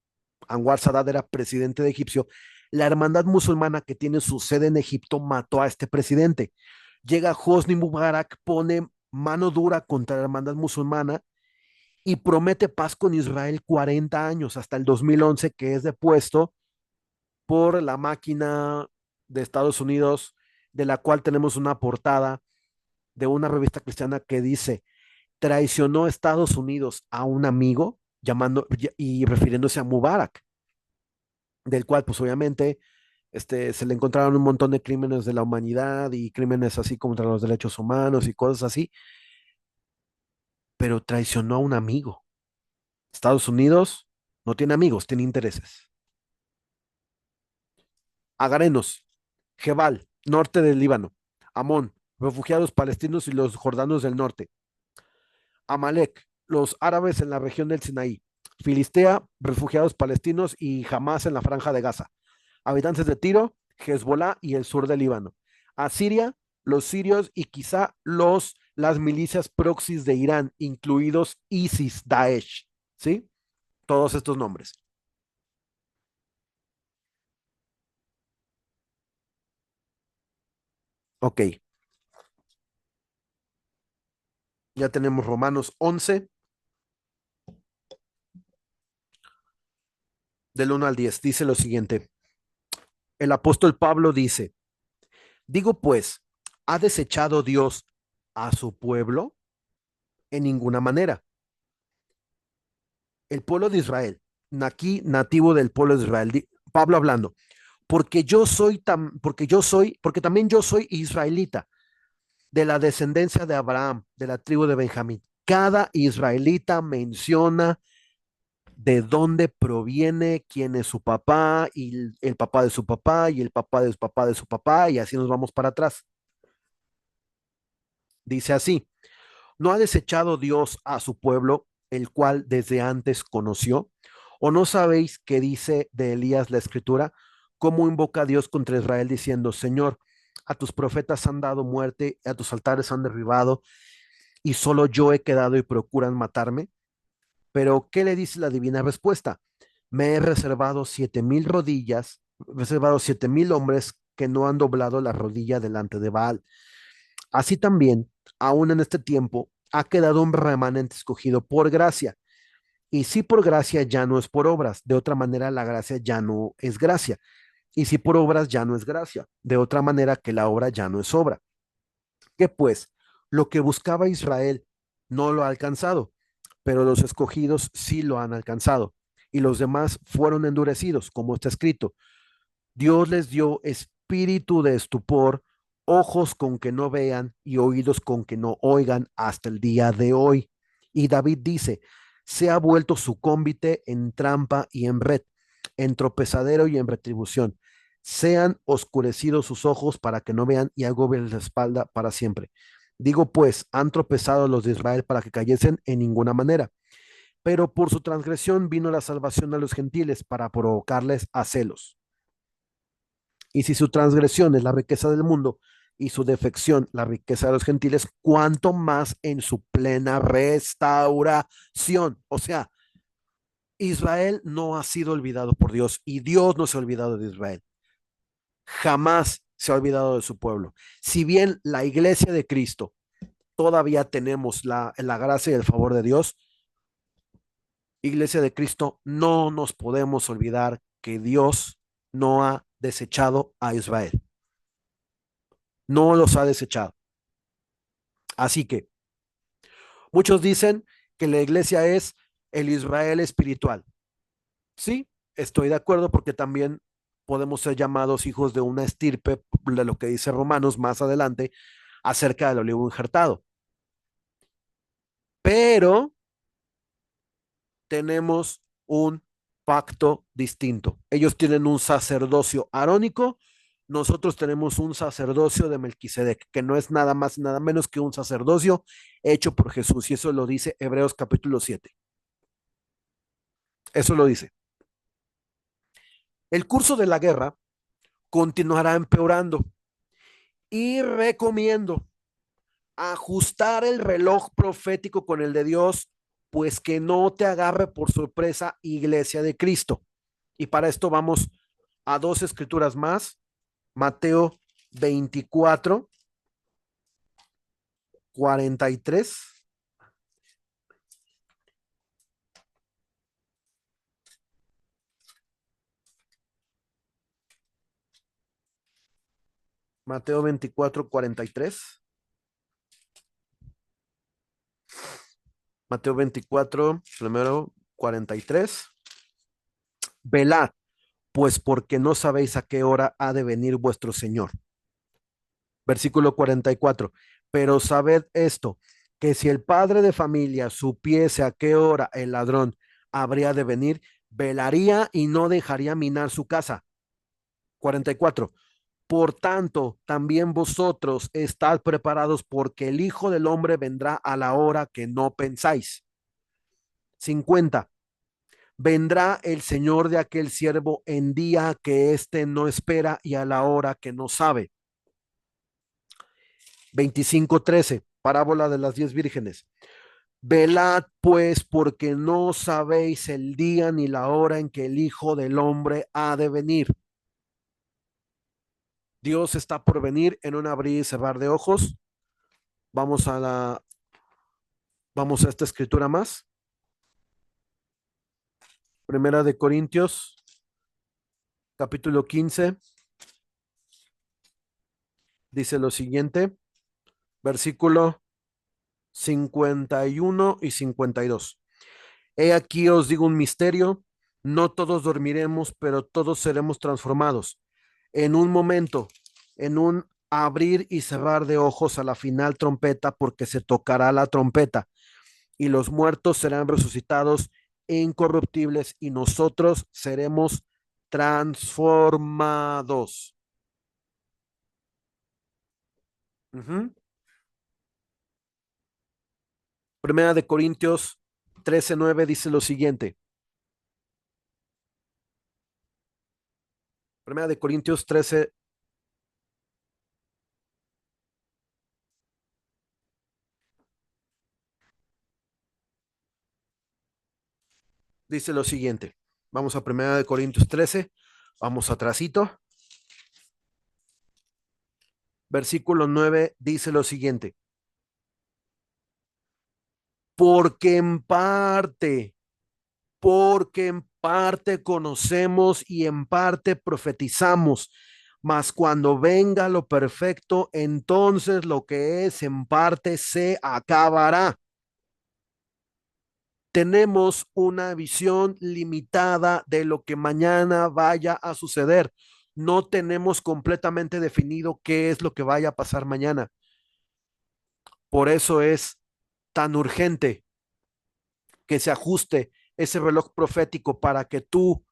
[SPEAKER 1] Anwar Sadat era presidente de Egipcio, la hermandad musulmana que tiene su sede en Egipto mató a este presidente. Llega Hosni Mubarak, pone mano dura contra la hermandad musulmana y promete paz con Israel 40 años, hasta el 2011, que es depuesto por la máquina de Estados Unidos, de la cual tenemos una portada de una revista cristiana que dice, traicionó Estados Unidos a un amigo llamando y refiriéndose a Mubarak, del cual pues obviamente se le encontraron un montón de crímenes de la humanidad y crímenes así contra los derechos humanos y cosas así, pero traicionó a un amigo. Estados Unidos no tiene amigos, tiene intereses. Agarenos, Jebal, norte del Líbano, Amón, refugiados palestinos y los jordanos del norte, Amalek, los árabes en la región del Sinaí, Filistea, refugiados palestinos y Hamas en la franja de Gaza, habitantes de Tiro, Hezbollah y el sur del Líbano, Asiria, los sirios y quizá las milicias proxies de Irán, incluidos ISIS, Daesh, ¿sí? Todos estos nombres. Ok, ya tenemos Romanos 11, del 1 al 10. Dice lo siguiente. El apóstol Pablo dice, digo pues, ¿ha desechado Dios a su pueblo? En ninguna manera. El pueblo de Israel, aquí nativo del pueblo de Israel, Pablo hablando, porque también yo soy israelita, de la descendencia de Abraham, de la tribu de Benjamín. Cada israelita menciona de dónde proviene, quién es su papá, y el papá de su papá, y el papá de su papá de su papá, y así nos vamos para atrás. Dice así, ¿no ha desechado Dios a su pueblo, el cual desde antes conoció? ¿O no sabéis qué dice de Elías la escritura? ¿Cómo invoca a Dios contra Israel diciendo, Señor, a tus profetas han dado muerte, a tus altares han derribado, y solo yo he quedado y procuran matarme? Pero, ¿qué le dice la divina respuesta? me he reservado 7,000 rodillas, reservado 7,000 hombres que no han doblado la rodilla delante de Baal. Así también, aún en este tiempo, ha quedado un remanente escogido por gracia. Y si por gracia ya no es por obras, de otra manera la gracia ya no es gracia. Y si por obras ya no es gracia, de otra manera que la obra ya no es obra. Que pues lo que buscaba Israel no lo ha alcanzado, pero los escogidos sí lo han alcanzado. Y los demás fueron endurecidos, como está escrito. Dios les dio espíritu de estupor, ojos con que no vean y oídos con que no oigan hasta el día de hoy. Y David dice, se ha vuelto su cómbite en trampa y en red, en tropezadero y en retribución. Sean oscurecidos sus ojos para que no vean y agobien la espalda para siempre. Digo pues, han tropezado los de Israel para que cayesen en ninguna manera, pero por su transgresión vino la salvación a los gentiles para provocarles a celos. Y si su transgresión es la riqueza del mundo y su defección la riqueza de los gentiles, cuánto más en su plena restauración. O sea, Israel no ha sido olvidado por Dios y Dios no se ha olvidado de Israel. Jamás se ha olvidado de su pueblo. Si bien la iglesia de Cristo todavía tenemos la gracia y el favor de Dios, iglesia de Cristo, no nos podemos olvidar que Dios no ha desechado a Israel. No los ha desechado. Así que muchos dicen que la iglesia es el Israel espiritual. Sí, estoy de acuerdo porque también podemos ser llamados hijos de una estirpe, de lo que dice Romanos más adelante, acerca del olivo injertado. Pero tenemos un pacto distinto. Ellos tienen un sacerdocio arónico, nosotros tenemos un sacerdocio de Melquisedec, que no es nada más, nada menos que un sacerdocio hecho por Jesús. Y eso lo dice Hebreos capítulo 7. Eso lo dice. El curso de la guerra continuará empeorando y recomiendo ajustar el reloj profético con el de Dios, pues que no te agarre por sorpresa, iglesia de Cristo. Y para esto vamos a dos escrituras más, Mateo 24:43. Mateo 24:43. Mateo 24, primero 43. Velad, pues porque no sabéis a qué hora ha de venir vuestro Señor. Versículo 44. Pero sabed esto, que si el padre de familia supiese a qué hora el ladrón habría de venir, velaría y no dejaría minar su casa. 44. Por tanto, también vosotros estad preparados porque el Hijo del Hombre vendrá a la hora que no pensáis. 50. Vendrá el Señor de aquel siervo en día que éste no espera y a la hora que no sabe. 25:13, parábola de las 10 vírgenes. Velad pues porque no sabéis el día ni la hora en que el Hijo del Hombre ha de venir. Dios está por venir en un abrir y cerrar de ojos. Vamos a vamos a esta escritura más. Primera de Corintios, capítulo 15, dice lo siguiente, versículo 51 y 52. He aquí os digo un misterio, no todos dormiremos, pero todos seremos transformados en un momento, en un abrir y cerrar de ojos a la final trompeta, porque se tocará la trompeta y los muertos serán resucitados incorruptibles y nosotros seremos transformados. Ujú. Primera de Corintios 13:9 dice lo siguiente. Primera de Corintios 13 dice lo siguiente. Vamos a 1 Corintios 13, vamos atrasito. Versículo 9 dice lo siguiente: porque en parte, porque en parte conocemos y en parte profetizamos, mas cuando venga lo perfecto, entonces lo que es en parte se acabará. Tenemos una visión limitada de lo que mañana vaya a suceder. No tenemos completamente definido qué es lo que vaya a pasar mañana. Por eso es tan urgente que se ajuste ese reloj profético para que tú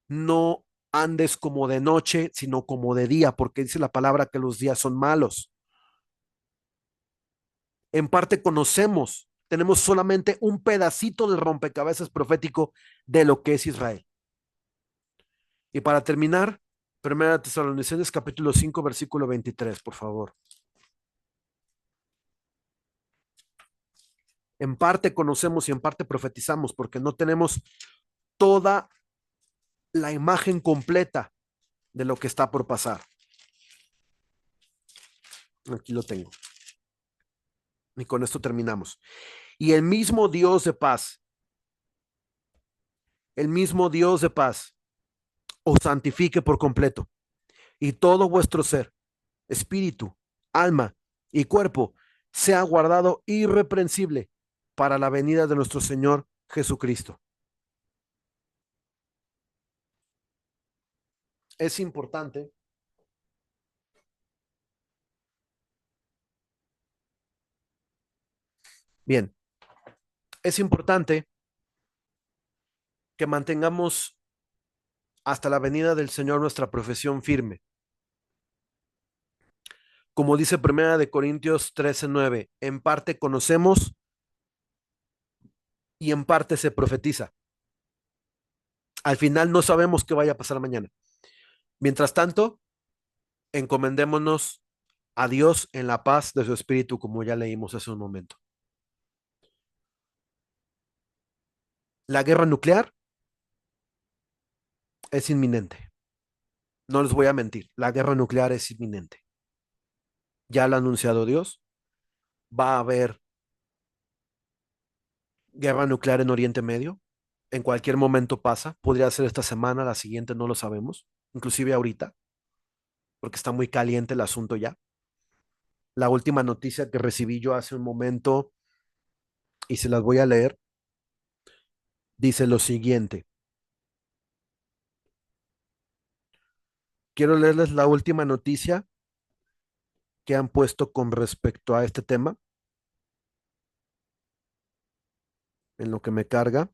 [SPEAKER 1] no andes como de noche, sino como de día, porque dice la palabra que los días son malos. En parte conocemos, tenemos solamente un pedacito del rompecabezas profético de lo que es Israel. Y para terminar, 1 Tesalonicenses capítulo 5, versículo 23, por favor. En parte conocemos y en parte profetizamos, porque no tenemos toda la imagen completa de lo que está por pasar. Aquí lo tengo. Y con esto terminamos. Y el mismo Dios de paz, os santifique por completo, y todo vuestro ser, espíritu, alma y cuerpo, sea guardado irreprensible para la venida de nuestro Señor Jesucristo. Es importante, bien, es importante que mantengamos hasta la venida del Señor nuestra profesión firme. Como dice 1 Corintios 13:9, en parte conocemos y en parte se profetiza. Al final no sabemos qué vaya a pasar mañana. Mientras tanto, encomendémonos a Dios en la paz de su espíritu, como ya leímos hace un momento. La guerra nuclear es inminente. No les voy a mentir, la guerra nuclear es inminente. Ya lo ha anunciado Dios. Va a haber guerra nuclear en Oriente Medio. En cualquier momento pasa. Podría ser esta semana, la siguiente, no lo sabemos. Inclusive ahorita, porque está muy caliente el asunto ya. La última noticia que recibí yo hace un momento, y se las voy a leer, dice lo siguiente. Quiero leerles la última noticia que han puesto con respecto a este tema, en lo que me carga.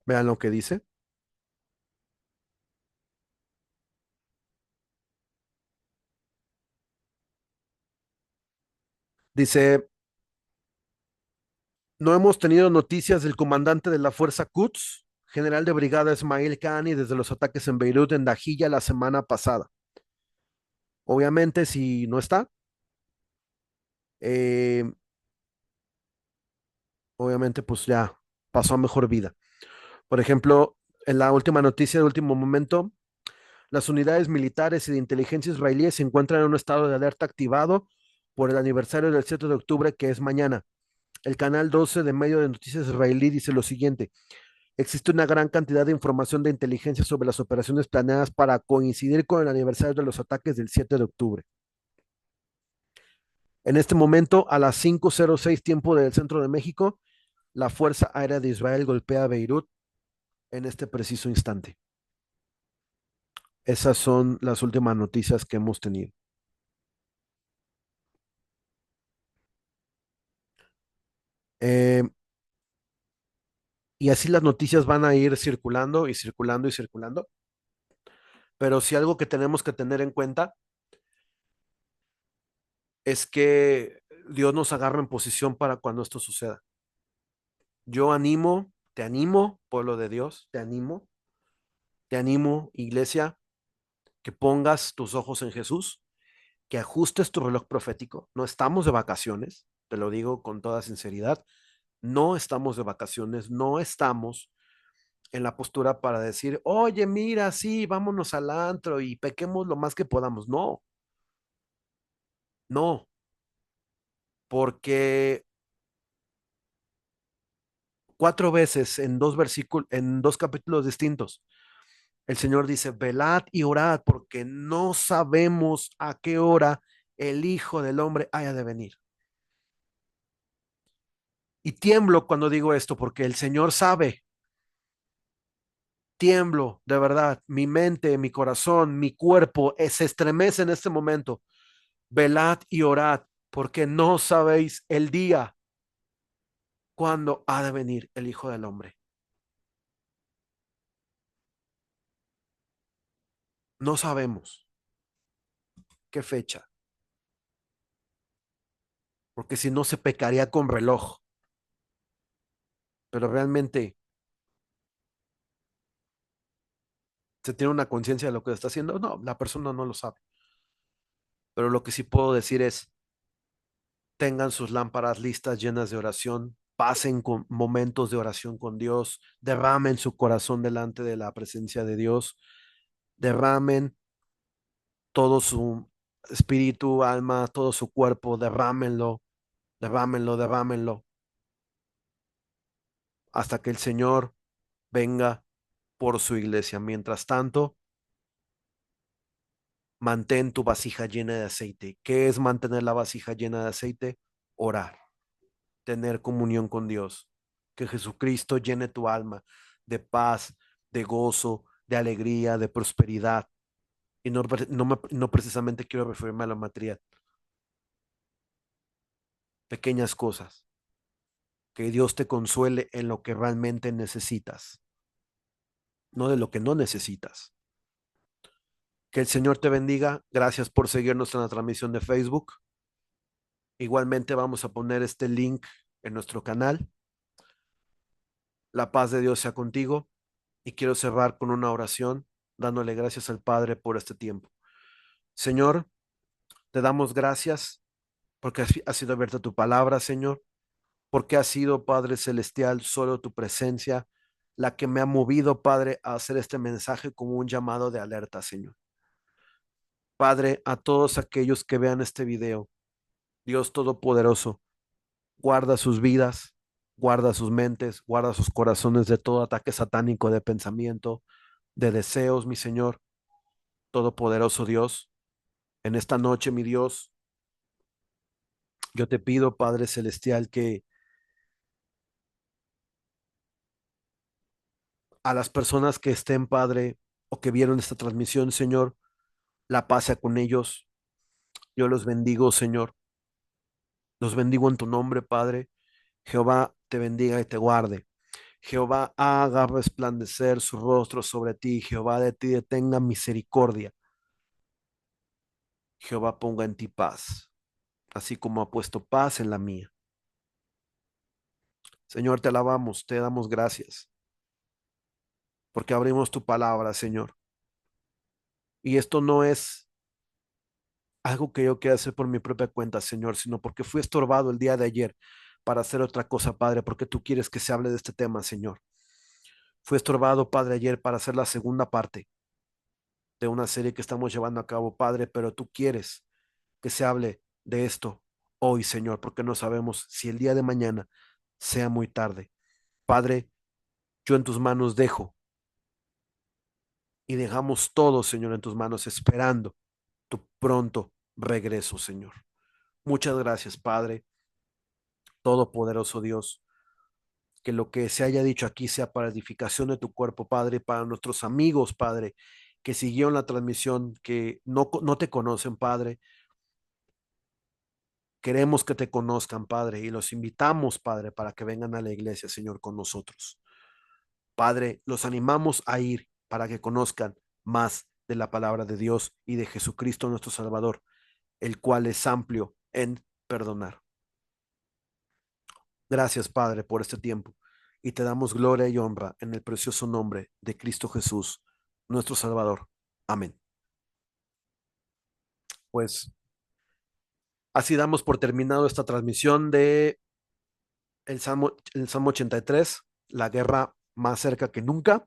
[SPEAKER 1] Vean lo que dice. Dice, no hemos tenido noticias del comandante de la Fuerza Quds, general de brigada Ismail Khani, desde los ataques en Beirut, en Dajilla, la semana pasada. Obviamente, si no está, eh, obviamente, pues ya pasó a mejor vida. Por ejemplo, en la última noticia de último momento, las unidades militares y de inteligencia israelíes se encuentran en un estado de alerta activado por el aniversario del 7 de octubre, que es mañana. El canal 12 de medio de noticias israelí dice lo siguiente: existe una gran cantidad de información de inteligencia sobre las operaciones planeadas para coincidir con el aniversario de los ataques del 7 de octubre. En este momento, a las 5:06 tiempo del centro de México, la Fuerza Aérea de Israel golpea Beirut en este preciso instante. Esas son las últimas noticias que hemos tenido. Eh, y así las noticias van a ir circulando y circulando y circulando. Pero si algo que tenemos que tener en cuenta es que Dios nos agarra en posición para cuando esto suceda. Yo animo, te animo, pueblo de Dios, te animo, iglesia, que pongas tus ojos en Jesús, que ajustes tu reloj profético. No estamos de vacaciones, te lo digo con toda sinceridad, no estamos de vacaciones, no estamos en la postura para decir, oye, mira, sí, vámonos al antro y pequemos lo más que podamos. No, no, porque cuatro veces en dos versículos, en dos capítulos distintos, el Señor dice, velad y orad, porque no sabemos a qué hora el Hijo del Hombre haya de venir. Y tiemblo cuando digo esto, porque el Señor sabe, tiemblo, de verdad, mi mente, mi corazón, mi cuerpo se estremece en este momento. Velad y orad, porque no sabéis el día cuándo ha de venir el Hijo del Hombre. No sabemos qué fecha, porque si no se pecaría con reloj, pero realmente se tiene una conciencia de lo que está haciendo. No, la persona no lo sabe, pero lo que sí puedo decir es, tengan sus lámparas listas llenas de oración, pasen con momentos de oración con Dios, derramen su corazón delante de la presencia de Dios, derramen todo su espíritu, alma, todo su cuerpo, derrámenlo, derrámenlo, derrámenlo, hasta que el Señor venga por su iglesia. Mientras tanto, mantén tu vasija llena de aceite. ¿Qué es mantener la vasija llena de aceite? Orar, tener comunión con Dios. Que Jesucristo llene tu alma de paz, de gozo, de alegría, de prosperidad. Y no precisamente quiero referirme a lo material. Pequeñas cosas. Que Dios te consuele en lo que realmente necesitas, no de lo que no necesitas. Que el Señor te bendiga. Gracias por seguirnos en la transmisión de Facebook. Igualmente vamos a poner este link en nuestro canal. La paz de Dios sea contigo. Y quiero cerrar con una oración dándole gracias al Padre por este tiempo. Señor, te damos gracias porque ha sido abierta tu palabra, Señor, porque ha sido, Padre Celestial, solo tu presencia la que me ha movido, Padre, a hacer este mensaje como un llamado de alerta, Señor. Padre, a todos aquellos que vean este video, Dios Todopoderoso, guarda sus vidas, guarda sus mentes, guarda sus corazones de todo ataque satánico de pensamiento, de deseos, mi Señor, Todopoderoso Dios. En esta noche, mi Dios, yo te pido, Padre Celestial, que a las personas que estén, Padre, o que vieron esta transmisión, Señor, la paz sea con ellos. Yo los bendigo, Señor. Los bendigo en tu nombre, Padre. Jehová te bendiga y te guarde. Jehová haga resplandecer su rostro sobre ti. Jehová de ti tenga misericordia. Jehová ponga en ti paz, así como ha puesto paz en la mía. Señor, te alabamos, te damos gracias, porque abrimos tu palabra, Señor. Y esto no es algo que yo quiera hacer por mi propia cuenta, Señor, sino porque fui estorbado el día de ayer para hacer otra cosa, Padre, porque tú quieres que se hable de este tema, Señor. Fui estorbado, Padre, ayer para hacer la segunda parte de una serie que estamos llevando a cabo, Padre, pero tú quieres que se hable de esto hoy, Señor, porque no sabemos si el día de mañana sea muy tarde. Padre, yo en tus manos dejo y dejamos todo, Señor, en tus manos, esperando tu pronto regreso, Señor. Muchas gracias, Padre, Todopoderoso Dios, que lo que se haya dicho aquí sea para edificación de tu cuerpo, Padre, para nuestros amigos, Padre, que siguieron la transmisión, que no te conocen, Padre. Queremos que te conozcan, Padre, y los invitamos, Padre, para que vengan a la iglesia, Señor, con nosotros. Padre, los animamos a ir para que conozcan más de la palabra de Dios y de Jesucristo nuestro Salvador, el cual es amplio en perdonar. Gracias, Padre, por este tiempo y te damos gloria y honra en el precioso nombre de Cristo Jesús, nuestro Salvador. Amén. pues así damos por terminado esta transmisión de el Salmo 83, la guerra más cerca que nunca.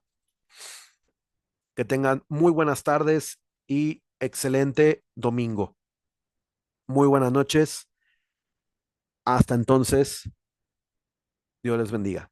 [SPEAKER 1] Que tengan muy buenas tardes y excelente domingo. Muy buenas noches. Hasta entonces, Dios les bendiga.